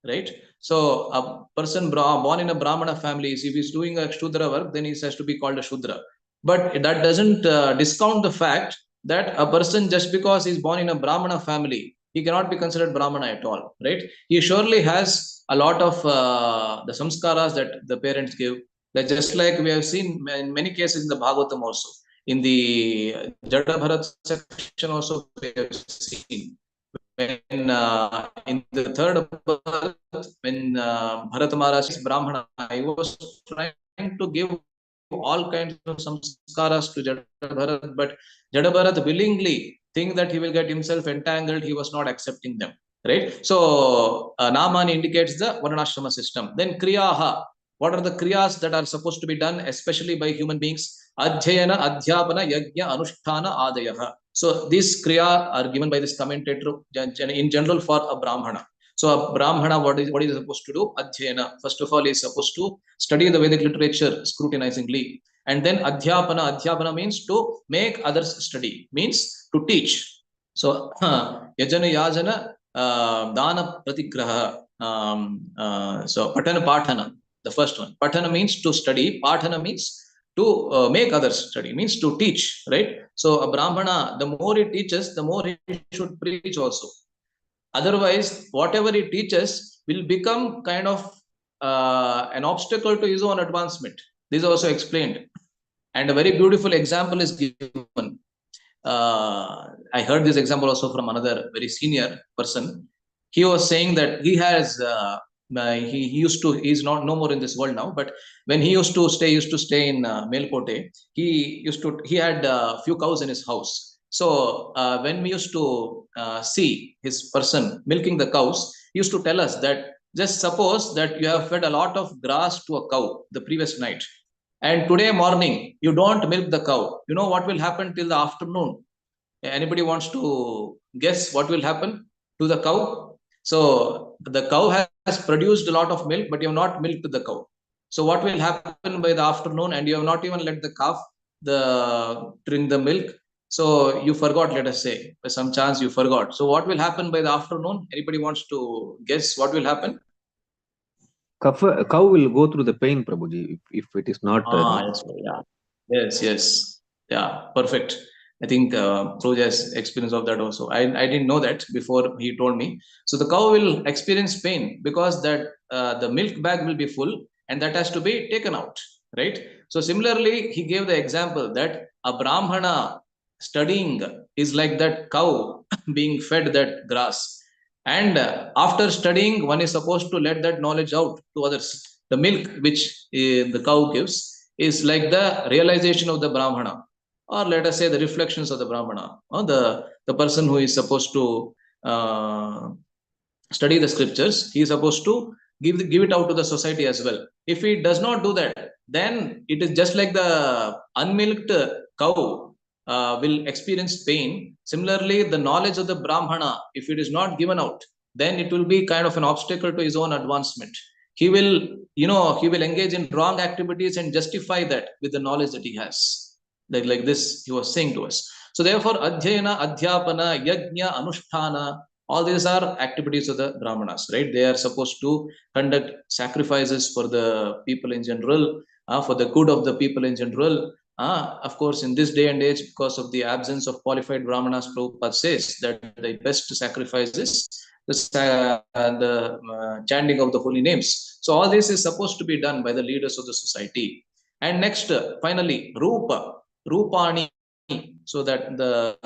right? So a person born in a Brahmana family, if he is doing a Shudra work, then he has to be called a Shudra. But that doesn't discount the fact that a person, just because he is born in a Brahmana family, he cannot be considered Brahmana at all, right? He surely has a lot of the samskaras that the parents give. That just like we have seen in many cases in the Bhagavatam also. In the Jada Bharat section also we have seen, when in the third birth, when Bharata Maharaj is Brahmana, he was trying to give all kinds of samskaras to Jada but Jada willingly think that he will get himself entangled. He was not accepting them, right? So Namani indicates the Varnashrama system. Then Kriyaha, what are the kriyas that are supposed to be done, especially by human beings? Adhyayana, Adhyapana, Yajna, Anushtana, Adayaha. So these kriya are given by this commentator in general for a Brahmana. So a Brahmana, what is supposed to do? Adhyayana. First of all, he is supposed to study the Vedic literature scrutinizingly. And then Adhyapana. Adhyapana means to make others study, means to teach. So Yajana, Yajana, Dana, Pratigraha. So Patana, Patana, the first one. Patana means to study. Patana means to make others study, means to teach, right? So a Brahmana, the more he teaches, the more he should preach also. Otherwise, whatever he teaches will become kind of an obstacle to his own advancement. This is also explained. And a very beautiful example is given. I heard this example also from another very senior person. He was saying that he has he used to, he's not no more in this world now, but when he used to stay in Melkote, he had a few cows in his house. So when we used to see his person milking the cows, he used to tell us that just suppose that you have fed a lot of grass to a cow the previous night, and today morning you don't milk the cow. You know what will happen till the afternoon? Anybody wants to guess what will happen to the cow? So the cow has produced a lot of milk, but you have not milked the cow. So what will happen by the afternoon? And you have not even let the calf drink the milk. So you forgot, let us say, by some chance you forgot. So what will happen by the afternoon? Anybody wants to guess what will happen? Cow will go through the pain, Prabhuji, if it is not. Yes. Yeah, perfect. I think Prabhuji has experience of that also. I didn't know that before he told me. So the cow will experience pain because that the milk bag will be full and that has to be taken out, right? So similarly, he gave the example that a Brahmana studying is like that cow being fed that grass. And after studying, one is supposed to let that knowledge out to others. The milk which the cow gives is like the realization of the Brahmana, or let us say the reflections of the Brahmana, or the person who is supposed to study the scriptures. He is supposed to give it out to the society as well. If he does not do that, then it is just like the unmilked cow will experience pain. Similarly, the knowledge of the Brahmana, if it is not given out, then it will be kind of an obstacle to his own advancement. He will, he will engage in wrong activities and justify that with the knowledge that he has. Like this, he was saying to us. So therefore, Adhyayana, Adhyapana, Yajna, Anushtana, all these are activities of the Brahmanas, right? They are supposed to conduct sacrifices for the people in general, for the good of the people in general. Of course, in this day and age, because of the absence of qualified Brahmanas, Prabhupada says that the best sacrifice is the chanting of the holy names. So all this is supposed to be done by the leaders of the society. And next, finally, Rupa, Rupani. So that the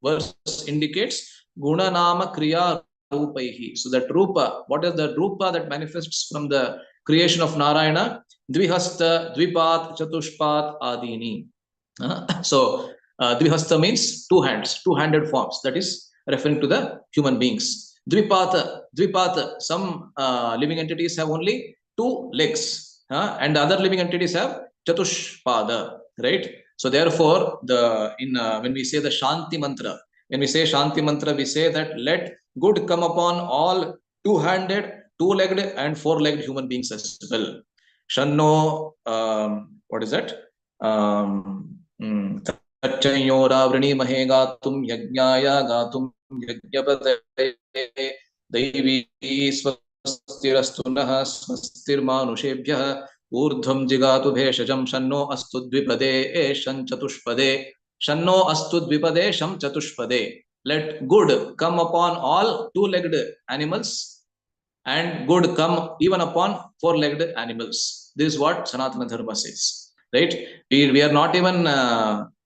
verse indicates Guna Nama Kriya Rupaihi. So that Rupa, what is the Rupa that manifests from the creation of Narayana? Dvihasta, Dvipat, Chatushpat, Adini. So Dvihasta means two hands, two-handed forms. That is referring to the human beings. Dvipata, some living entities have only two legs, and the other living entities have Chatushpada, right? So therefore, when we say the Shanti mantra, when we say Shanti mantra, we say that let good come upon all two-handed, two-legged, and four-legged human beings as well. Shanno, what is that? Tachayyoravrinimhe gatum yajnaya gatum yajnapataye दैवी स्वस्तिरस्तुनः स्वस्तिर्मानुषेभ्यः ऊर्ध्वं जिगातु भेषजं शन्नो अस्तु द्विपदे शं चतुष्पदे शन्नो अस्तु द्विपदे शं चतुष्पदे. Let good come upon all two-legged animals and good come even upon four-legged animals. This is what Sanatana Dharma says, right? We are not even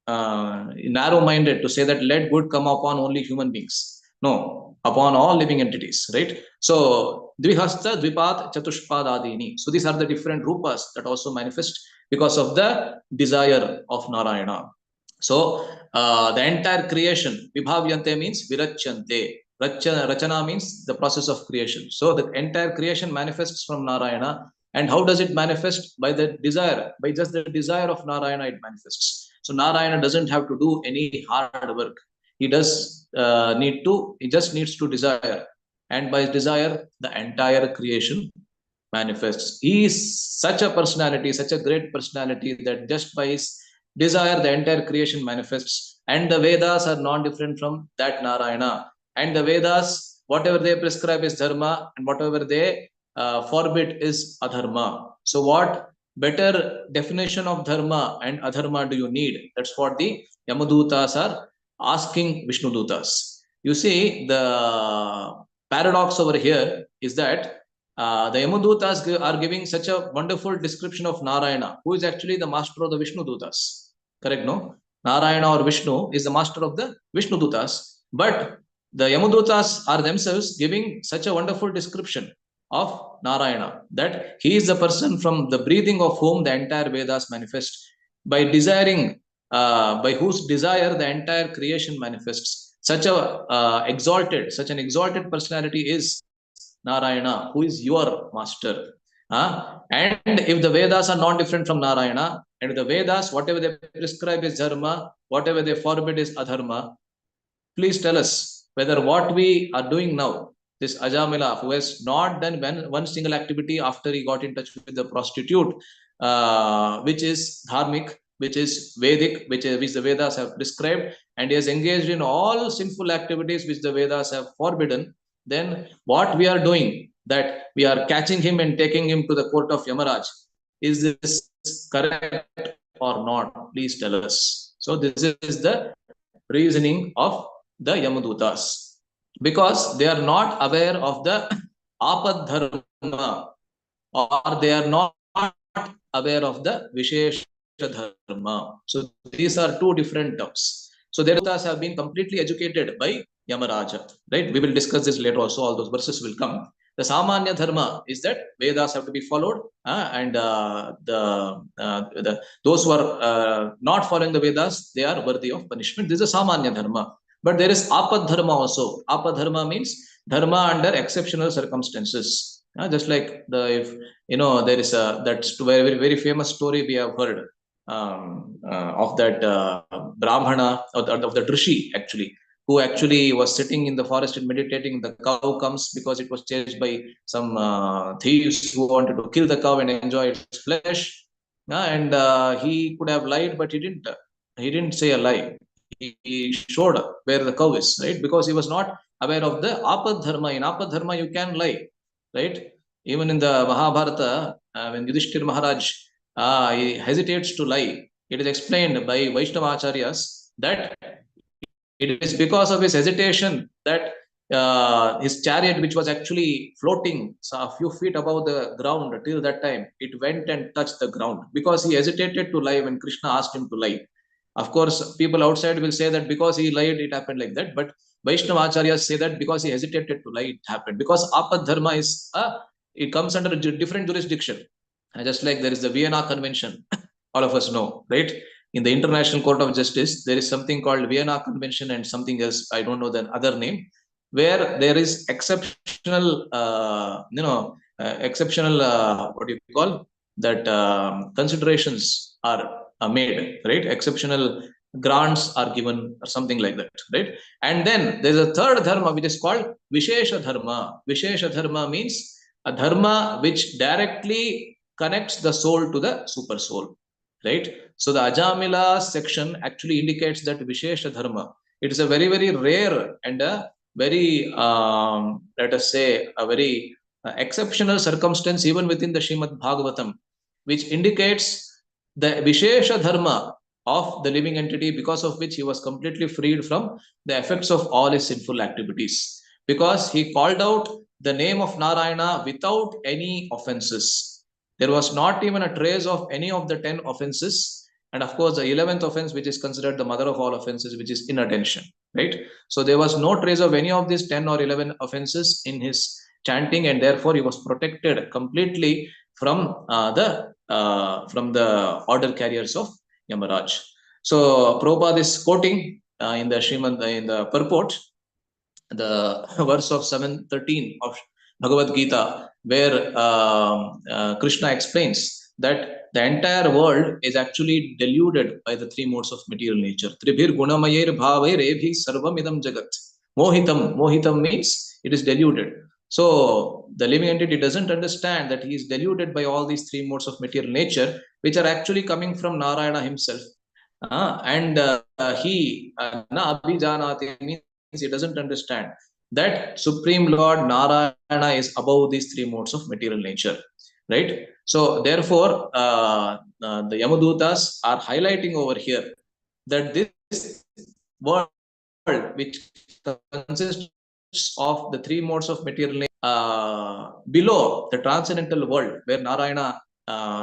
narrow-minded to say that let good come upon only human beings. No, upon all living entities, right? So Dvihasta, Dvipat, Chatushpadadini. So these are the different rupas that also manifest because of the desire of Narayana. So the entire creation, Vibhavyante means Virachyante. Rachana means the process of creation. So the entire creation manifests from Narayana. And how does it manifest? By the desire, by just the desire of Narayana, it manifests. So Narayana doesn't have to do any hard work. He just needs to desire. And by desire, the entire creation manifests. He is such a personality, such a great personality that just by his desire, the entire creation manifests. And the Vedas are non-different from that Narayana. And the Vedas, whatever they prescribe is dharma, and whatever they forbid is adharma. So what better definition of dharma and adharma do you need? That's what the Yamadutas are asking Vishnu Dutas. You see, the paradox over here is that the Yamadutas are giving such a wonderful description of Narayana, who is actually the master of the Vishnu Dutas. Correct, no? Narayana or Vishnu is the master of the Vishnu Dutas, but the Yamadutas are themselves giving such a wonderful description of Narayana that he is the person from the breathing of whom the entire Vedas manifest, by desiring, by whose desire the entire creation manifests. Such an exalted personality is Narayana, who is your master. And if the Vedas are not different from Narayana, and the Vedas, whatever they prescribe is dharma, whatever they forbid is adharma, please tell us whether what we are doing now, this Ajamila, who has not done one single activity after he got in touch with the prostitute, which is dharmic, which is Vedic, which the Vedas have prescribed, and he has engaged in all sinful activities which the Vedas have forbidden, then what we are doing, that we are catching him and taking him to the court of Yamaraj, is this correct or not? Please tell us. So this is the reasoning of the Yamadutas, because they are not aware of the apad dharma, or they are not aware of the Vishesha dharma. So these are two different terms. So their Yamadutas have been completely educated by Yamaraja, right? We will discuss this later also, all those verses will come. The Samanya dharma is that Vedas have to be followed, and those who are not following the Vedas, they are worthy of punishment. This is a Samanya dharma. But there is Apad dharma also. Apad dharma means dharma under exceptional circumstances. Just like there is that's very, very famous story we have heard of that Brahmana, of the Rishi actually, who actually was sitting in the forest and meditating. The cow comes because it was chased by some thieves who wanted to kill the cow and enjoy its flesh. And he could have lied, but he didn't. He didn't say a lie. He showed where the cow is, right? Because he was not aware of the apad dharma. In apad dharma, you can lie, right? Even in the Mahabharata, when Yudhishthir Maharaj he hesitates to lie, it is explained by Vaishnava Acharyas that it is because of his hesitation that his chariot, which was actually floating a few feet above the ground till that time, it went and touched the ground because he hesitated to lie when Krishna asked him to lie. Of course, people outside will say that because he lied, it happened like that. But Vaishnava Acharyas say that because he hesitated to lie, it happened. Because apad dharma it comes under a different jurisdiction. Just like there is the Vienna Convention, all of us know, right? In the International Court of Justice, there is something called Vienna Convention and something else, I don't know the other name, where there is exceptional, what do you call that? Considerations are made, right? Exceptional grants are given or something like that, right? And then there's a third dharma which is called Vishesha dharma. Vishesha dharma means a dharma which directly connects the soul to the super soul, right? So the Ajamila section actually indicates that Vishesha dharma. It is a very, very rare and a very, let us say, a very exceptional circumstance even within the Srimad Bhagavatam, which indicates the Vishesha dharma of the living entity, because of which he was completely freed from the effects of all his sinful activities. Because he called out the name of Narayana without any offenses. There was not even a trace of any of the 10 offenses. And of course, the 11th offense, which is considered the mother of all offenses, which is inattention. right? So there was no trace of any of these 10 or 11 offenses in his chanting, and therefore he was protected completely from the order carriers of Yamaraj. So Prabhupada is quoting in the purport, the verse of 713 of Bhagavad Gita, where Krishna explains that the entire world is actually deluded by the three modes of material nature. Tribhir gunamayer bhavair ebhi sarvam idam jagat. Mohitam means it is deluded. So the living entity doesn't understand that he is deluded by all these three modes of material nature, which are actually coming from Narayana himself. And he na abhijanati means he doesn't understand that Supreme Lord Narayana is above these three modes of material nature, right? So therefore, the Yamadutas are highlighting over here that this world, which consists of the three modes of material nature, below the transcendental world where Narayana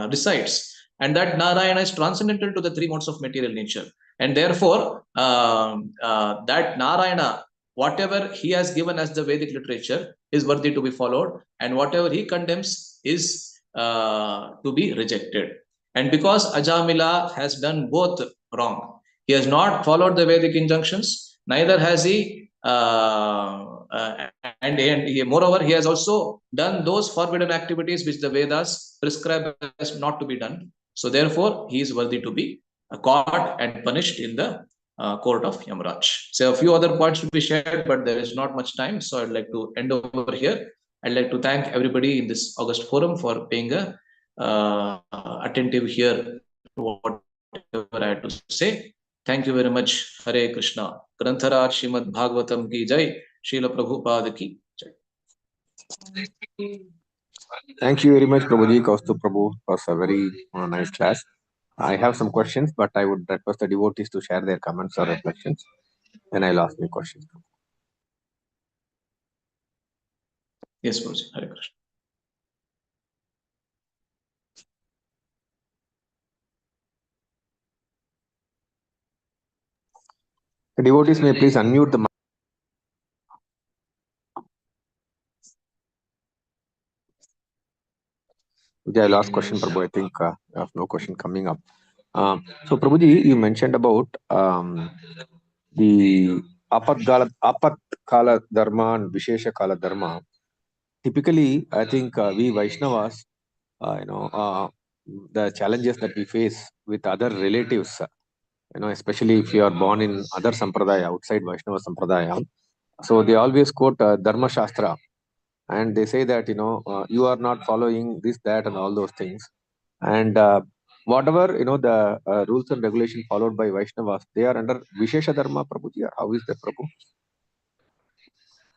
resides, and that Narayana is transcendental to the three modes of material nature, and therefore that Narayana, whatever he has given as the Vedic literature, is worthy to be followed, and whatever he condemns is to be rejected. And because Ajamila has done both wrong, he has not followed the Vedic injunctions, neither has he moreover, he has also done those forbidden activities which the Vedas prescribe as not to be done. So therefore, he is worthy to be caught and punished in the court of Yamaraj. So a few other points to be shared, but there is not much time. So I'd like to end over here. I'd like to thank everybody in this August forum for being attentive here to whatever I had to say. Thank you very much. Hare Krishna. Grantaraj Srimad Bhagavatam ki jai. Srila Prabhupada ki jai. Thank you very much, Prabhuji, Kaustubh Prabhu. It was a very nice class. I have some questions, but I would request the devotees to share their comments or reflections. Then I'll ask my questions. Yes, Prabhuji. Hare Krishna. The devotees may please unmute the mic. I'll ask question, Prabhu. I think I have no question coming up. So, Prabhuji, you mentioned about the apat kala dharma and vishesha kala dharma. Typically, I think we Vaishnavas, the challenges that we face with other relatives, especially if you are born in other sampradaya outside Vaishnava sampradaya, so they always quote Dharma Shastra, and they say that you are not following this, that, and all those things, and whatever the rules and regulation followed by Vaishnavas, they are under Vishesha Dharma, Prabhuji. How is that, Prabhu?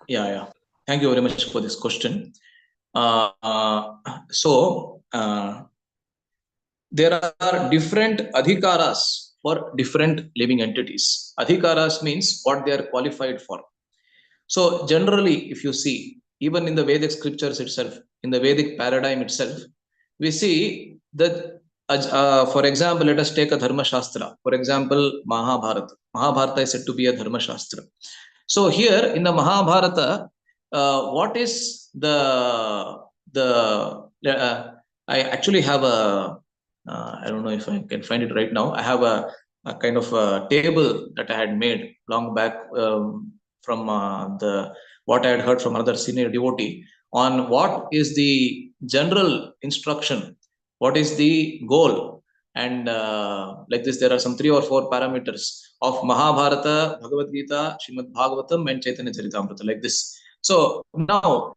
Yeah. Thank you very much for this question. There are different adhikaras for different living entities. Adhikaras means what they are qualified for. So generally, if you see, even in the Vedic scriptures itself, in the Vedic paradigm itself, we see that, for example, let us take a Dharma Shastra. For example, Mahabharata. Mahabharata is said to be a Dharma Shastra. So here in the Mahabharata, what is I actually have I don't know if I can find it right now. I have a kind of a table that I had made long back from what I had heard from another senior devotee on what is the general instruction, what is the goal, and like this, there are some 3 or 4 parameters of Mahabharata, Bhagavad Gita, Srimad Bhagavatam, and Chaitanya Charitamrita, like this. So now,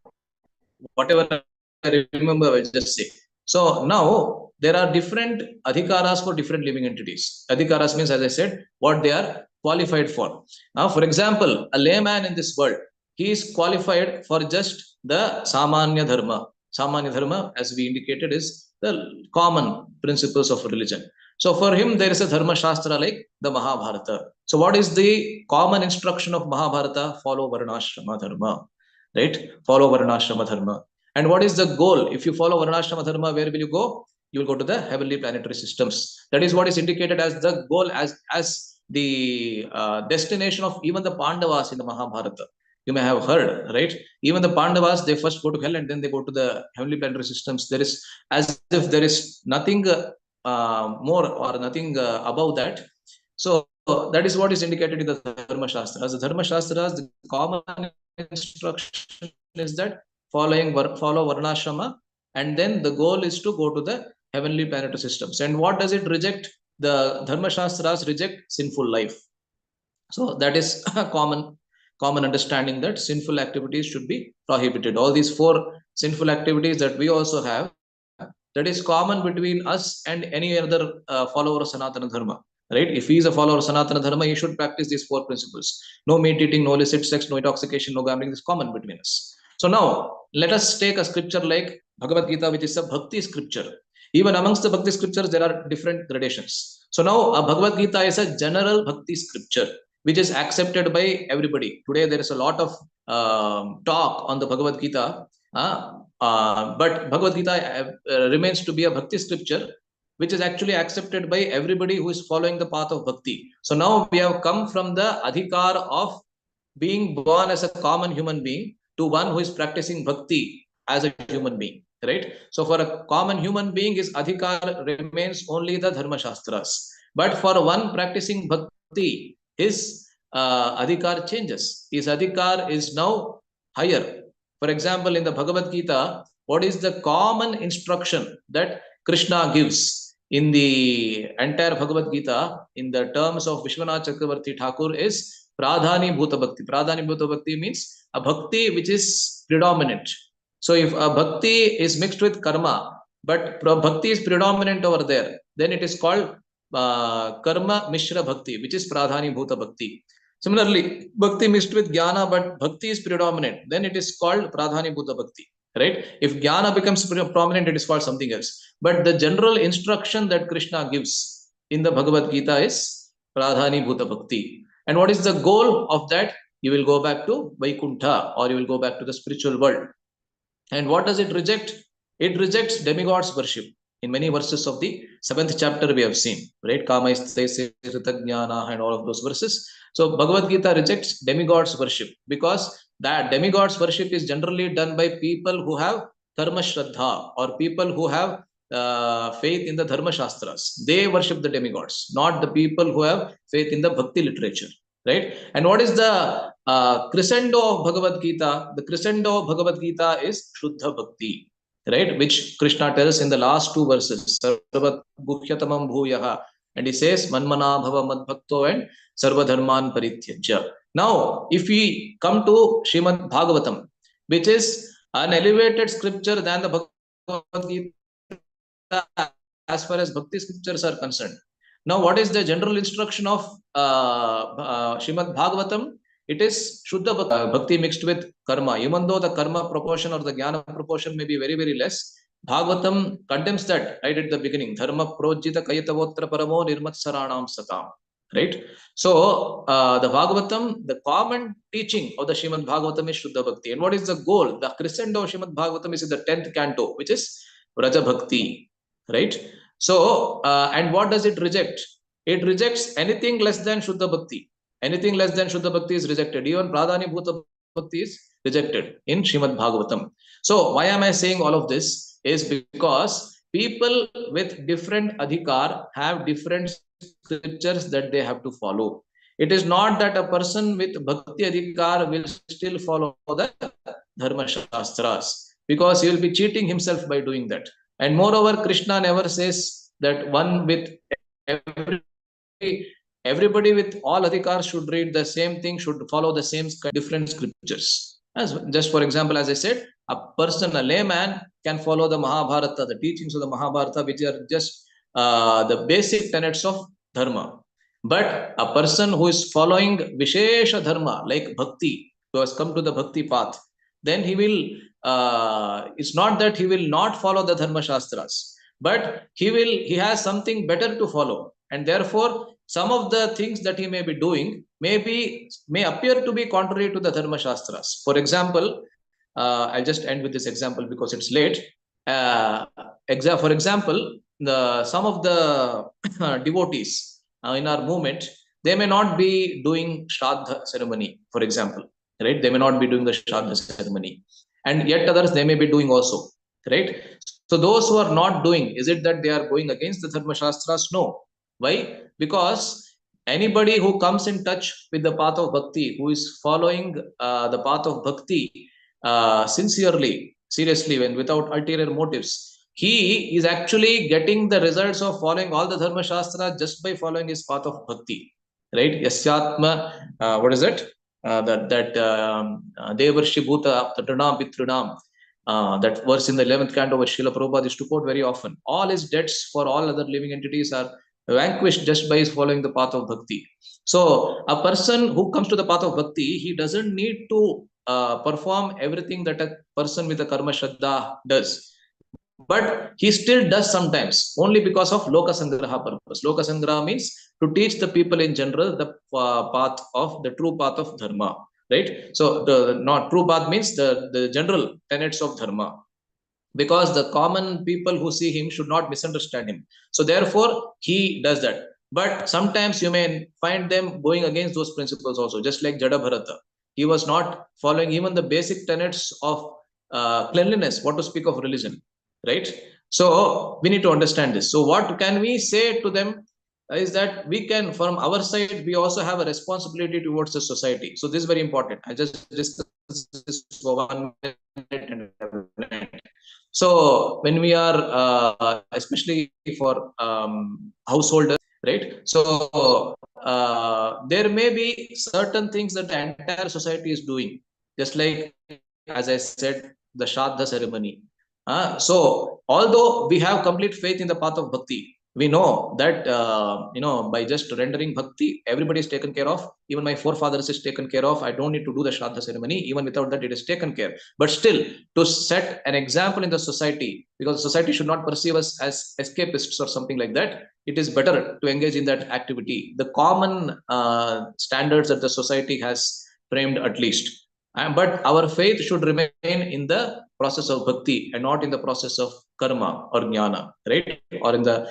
whatever I remember, I will just say. So now there are different adhikaras for different living entities. Adhikaras means, as I said, what they are qualified for. Now, for example, a layman in this world, he is qualified for just the Samanya Dharma. Samanya Dharma, as we indicated, is the common principles of religion. So for him, there is a Dharma Shastra like the Mahabharata. So what is the common instruction of Mahabharata? Follow Varnashrama Dharma, right? Follow Varnashrama Dharma. And what is the goal? If you follow Varnashrama Dharma, where will you go? You will go to the heavenly planetary systems. That is what is indicated as the goal, as the destination of even the Pandavas in the Mahabharata. You may have heard, right? Even the Pandavas, they first go to hell and then they go to the heavenly planetary systems. There is, as if there is nothing more or nothing above that. So that is what is indicated in the Dharma Shastras. The Dharma Shastras, the common instruction is that follow Varnashrama, and then the goal is to go to the heavenly planetary systems. And what does it reject? The Dharma Shastras reject sinful life. So that is a common understanding that sinful activities should be prohibited. All these 4 sinful activities that we also have, that is common between us and any other follower of Sanatana Dharma. Right? If he is a follower of Sanatana Dharma, he should practice these 4 principles. No meat eating, no illicit sex, no intoxication, no gambling. This is common between us. So now let us take a scripture like Bhagavad Gita, which is a Bhakti scripture. Even amongst the Bhakti scriptures, there are different gradations. So now Bhagavad Gita is a general Bhakti scripture, which is accepted by everybody. Today there is a lot of talk on the Bhagavad Gita, but Bhagavad Gita remains to be a Bhakti scripture, which is actually accepted by everybody who is following the path of Bhakti. So now we have come from the adhikar of being born as a common human being to one who is practicing Bhakti as a human being. Right? So for a common human being, his adhikar remains only the Dharma Shastras. But for one practicing Bhakti, his adhikar changes. His adhikar is now higher. For example, in the Bhagavad Gita, what is the common instruction that Krishna gives in the entire Bhagavad Gita in the terms of Vishwanath Chakravarti Thakur is Pradhani Bhuta Bhakti. Pradhani Bhuta Bhakti means a bhakti which is predominant. So if a bhakti is mixed with karma, but bhakti is predominant over there, then it is called karma mishra bhakti, which is Pradhani Bhuta Bhakti. Similarly, bhakti mixed with jnana, but bhakti is predominant, then it is called Pradhani Bhuta Bhakti. Right? If jnana becomes prominent, it is called something else. But the general instruction that Krishna gives in the Bhagavad Gita is Pradhani Bhuta Bhakti. And what is the goal of that? You will go back to Vaikuntha, or you will go back to the spiritual world. And what does it reject? It rejects demigods worship. In many verses of the 7th chapter we have seen, right? And all of those verses. So Bhagavad Gita rejects demigods worship, because that demigods worship is generally done by people who have Dharma Shraddha, or people who have faith in the Dharma Shastras. They worship the demigods, not the people who have faith in the Bhakti literature. Right? And what is the crescendo of Bhagavad Gita? The crescendo of Bhagavad Gita is Shuddha Bhakti, right? Which Krishna tells in the last 2 verses, Sarvat Guhyatamam Bhuyaha, and he says, Manmana Bhava Madbhakto and Sarva Dharman Parityajya. Now, if we come to Srimad Bhagavatam, which is an elevated scripture than the Bhagavad Gita as far as Bhakti scriptures are concerned. Now, what is the general instruction of Srimad Bhagavatam? It is Shuddha Bhakti mixed with karma. Even though the karma proportion or the jnana proportion may be very, very less, Bhagavatam condemns that right at the beginning. Dharma projita kayatavotra paramo nirmatsaranam satam. Right? So, the Bhagavatam, the common teaching of the Srimad Bhagavatam is Shuddha Bhakti. And what is the goal? The crescendo of Srimad Bhagavatam is in the 10th canto, which is Vraja Bhakti. Right? So, and what does it reject? It rejects anything less than Shuddha Bhakti. Anything less than Shuddha Bhakti is rejected. Even Pradhani Bhuta Bhakti is rejected in Srimad Bhagavatam. So, why am I saying all of this? Is because people with different adhikar have different scriptures that they have to follow. It is not that a person with Bhakti adhikar will still follow the Dharma Shastras, because he will be cheating himself by doing that. And moreover, Krishna never says that one with everybody with all adhikars should read the same thing, should follow the same different scriptures. As just for example, as I said, a person, a layman, can follow the Mahabharata, the teachings of the Mahabharata, which are just the basic tenets of dharma. But a person who is following Vishesha Dharma, like Bhakti, who has come to the Bhakti path, then he will, it's not that he will not follow the Dharma Shastras, but he has something better to follow. And therefore, some of the things that he may be doing may appear to be contrary to the Dharma Shastras. For example, I'll just end with this example because it's late. For example, some of the devotees in our movement, they may not be doing Shraddha ceremony, for example, right? They may not be doing the Shraddha ceremony, and yet others they may be doing also, right? So those who are not doing, is it that they are going against the Dharma Shastras? No. Why? Because anybody who comes in touch with the path of bhakti, who is following the path of bhakti sincerely, seriously, and without ulterior motives, he is actually getting the results of following all the Dharma Shastra just by following his path of bhakti, right? Yasyatma, what is it? Devarshi Bhuta Tatranam Pitranam. That verse in the 11th canto which Srila Prabhupada used to quote very often. All his debts for all other living entities are vanquished just by following the path of bhakti. So a person who comes to the path of bhakti, he doesn't need to perform everything that a person with a karma shraddha does. But he still does sometimes, only because of loka sangraha purpose. Loka sangraha means to teach the people in general the path of the true path of dharma, right? So the not true path means the general tenets of dharma, because the common people who see him should not misunderstand him. So therefore he does that. But sometimes you may find them going against those principles also, just like Jada Bharata. He was not following even the basic tenets of cleanliness, what to speak of religion, right? So we need to understand this. So what can we say to them is that we can, from our side, we also have a responsibility towards the society. So this is very important. I just discussed this for 1 minute and so when we are, especially for householders, right? So there may be certain things that the entire society is doing, just like, as I said, the Shraddha ceremony. So although we have complete faith in the path of bhakti, we know that by just rendering bhakti, everybody is taken care of. Even my forefathers is taken care of. I don't need to do the Shraddha ceremony. Even without that, it is taken care. But still, to set an example in the society, because society should not perceive us as escapists or something like that, it is better to engage in that activity. The common standards that the society has framed, at least. But our faith should remain in the process of bhakti and not in the process of karma or jnana, right? Or in the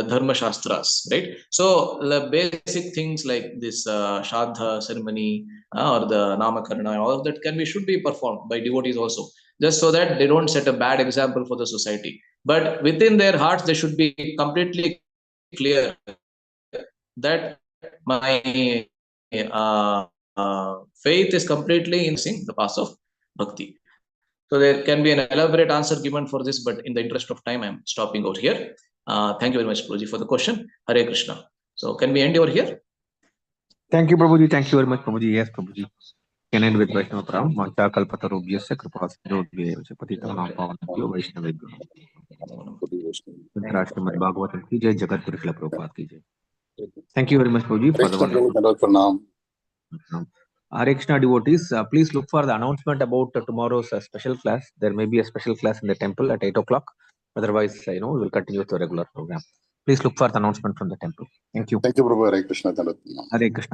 dharma shastras, right? So the basic things like this shraddha ceremony or the namakarna, all of that should be performed by devotees also, just so that they don't set a bad example for the society. But within their hearts, they should be completely clear that my faith is completely in the path of bhakti. So there can be an elaborate answer given for this, but in the interest of time, I'm stopping out here. Thank you very much, Prabhuji, for the question. Hare Krishna. So can we end over here? Thank you, Prabhuji. Thank you very much, Prabhuji. Yes, Prabhuji. Can end with Vaishnava Pram. Mancha Kalpatarubhyasya Kripasya Patitanam Pavanabhyo Vaishnavebhyo. Srimad Bhagavatam ki jai, Jagat Guru Srila Prabhupada ki jai. Thank you very much, Prabhuji, for the wonderful. Hare Krishna devotees, please look for the announcement about tomorrow's special class. There may be a special class in the temple at 8 o'clock. Otherwise, we will continue with the regular program. Please look for the announcement from the temple. Thank you. Thank you, Prabhu. Hare Krishna. Hare Krishna.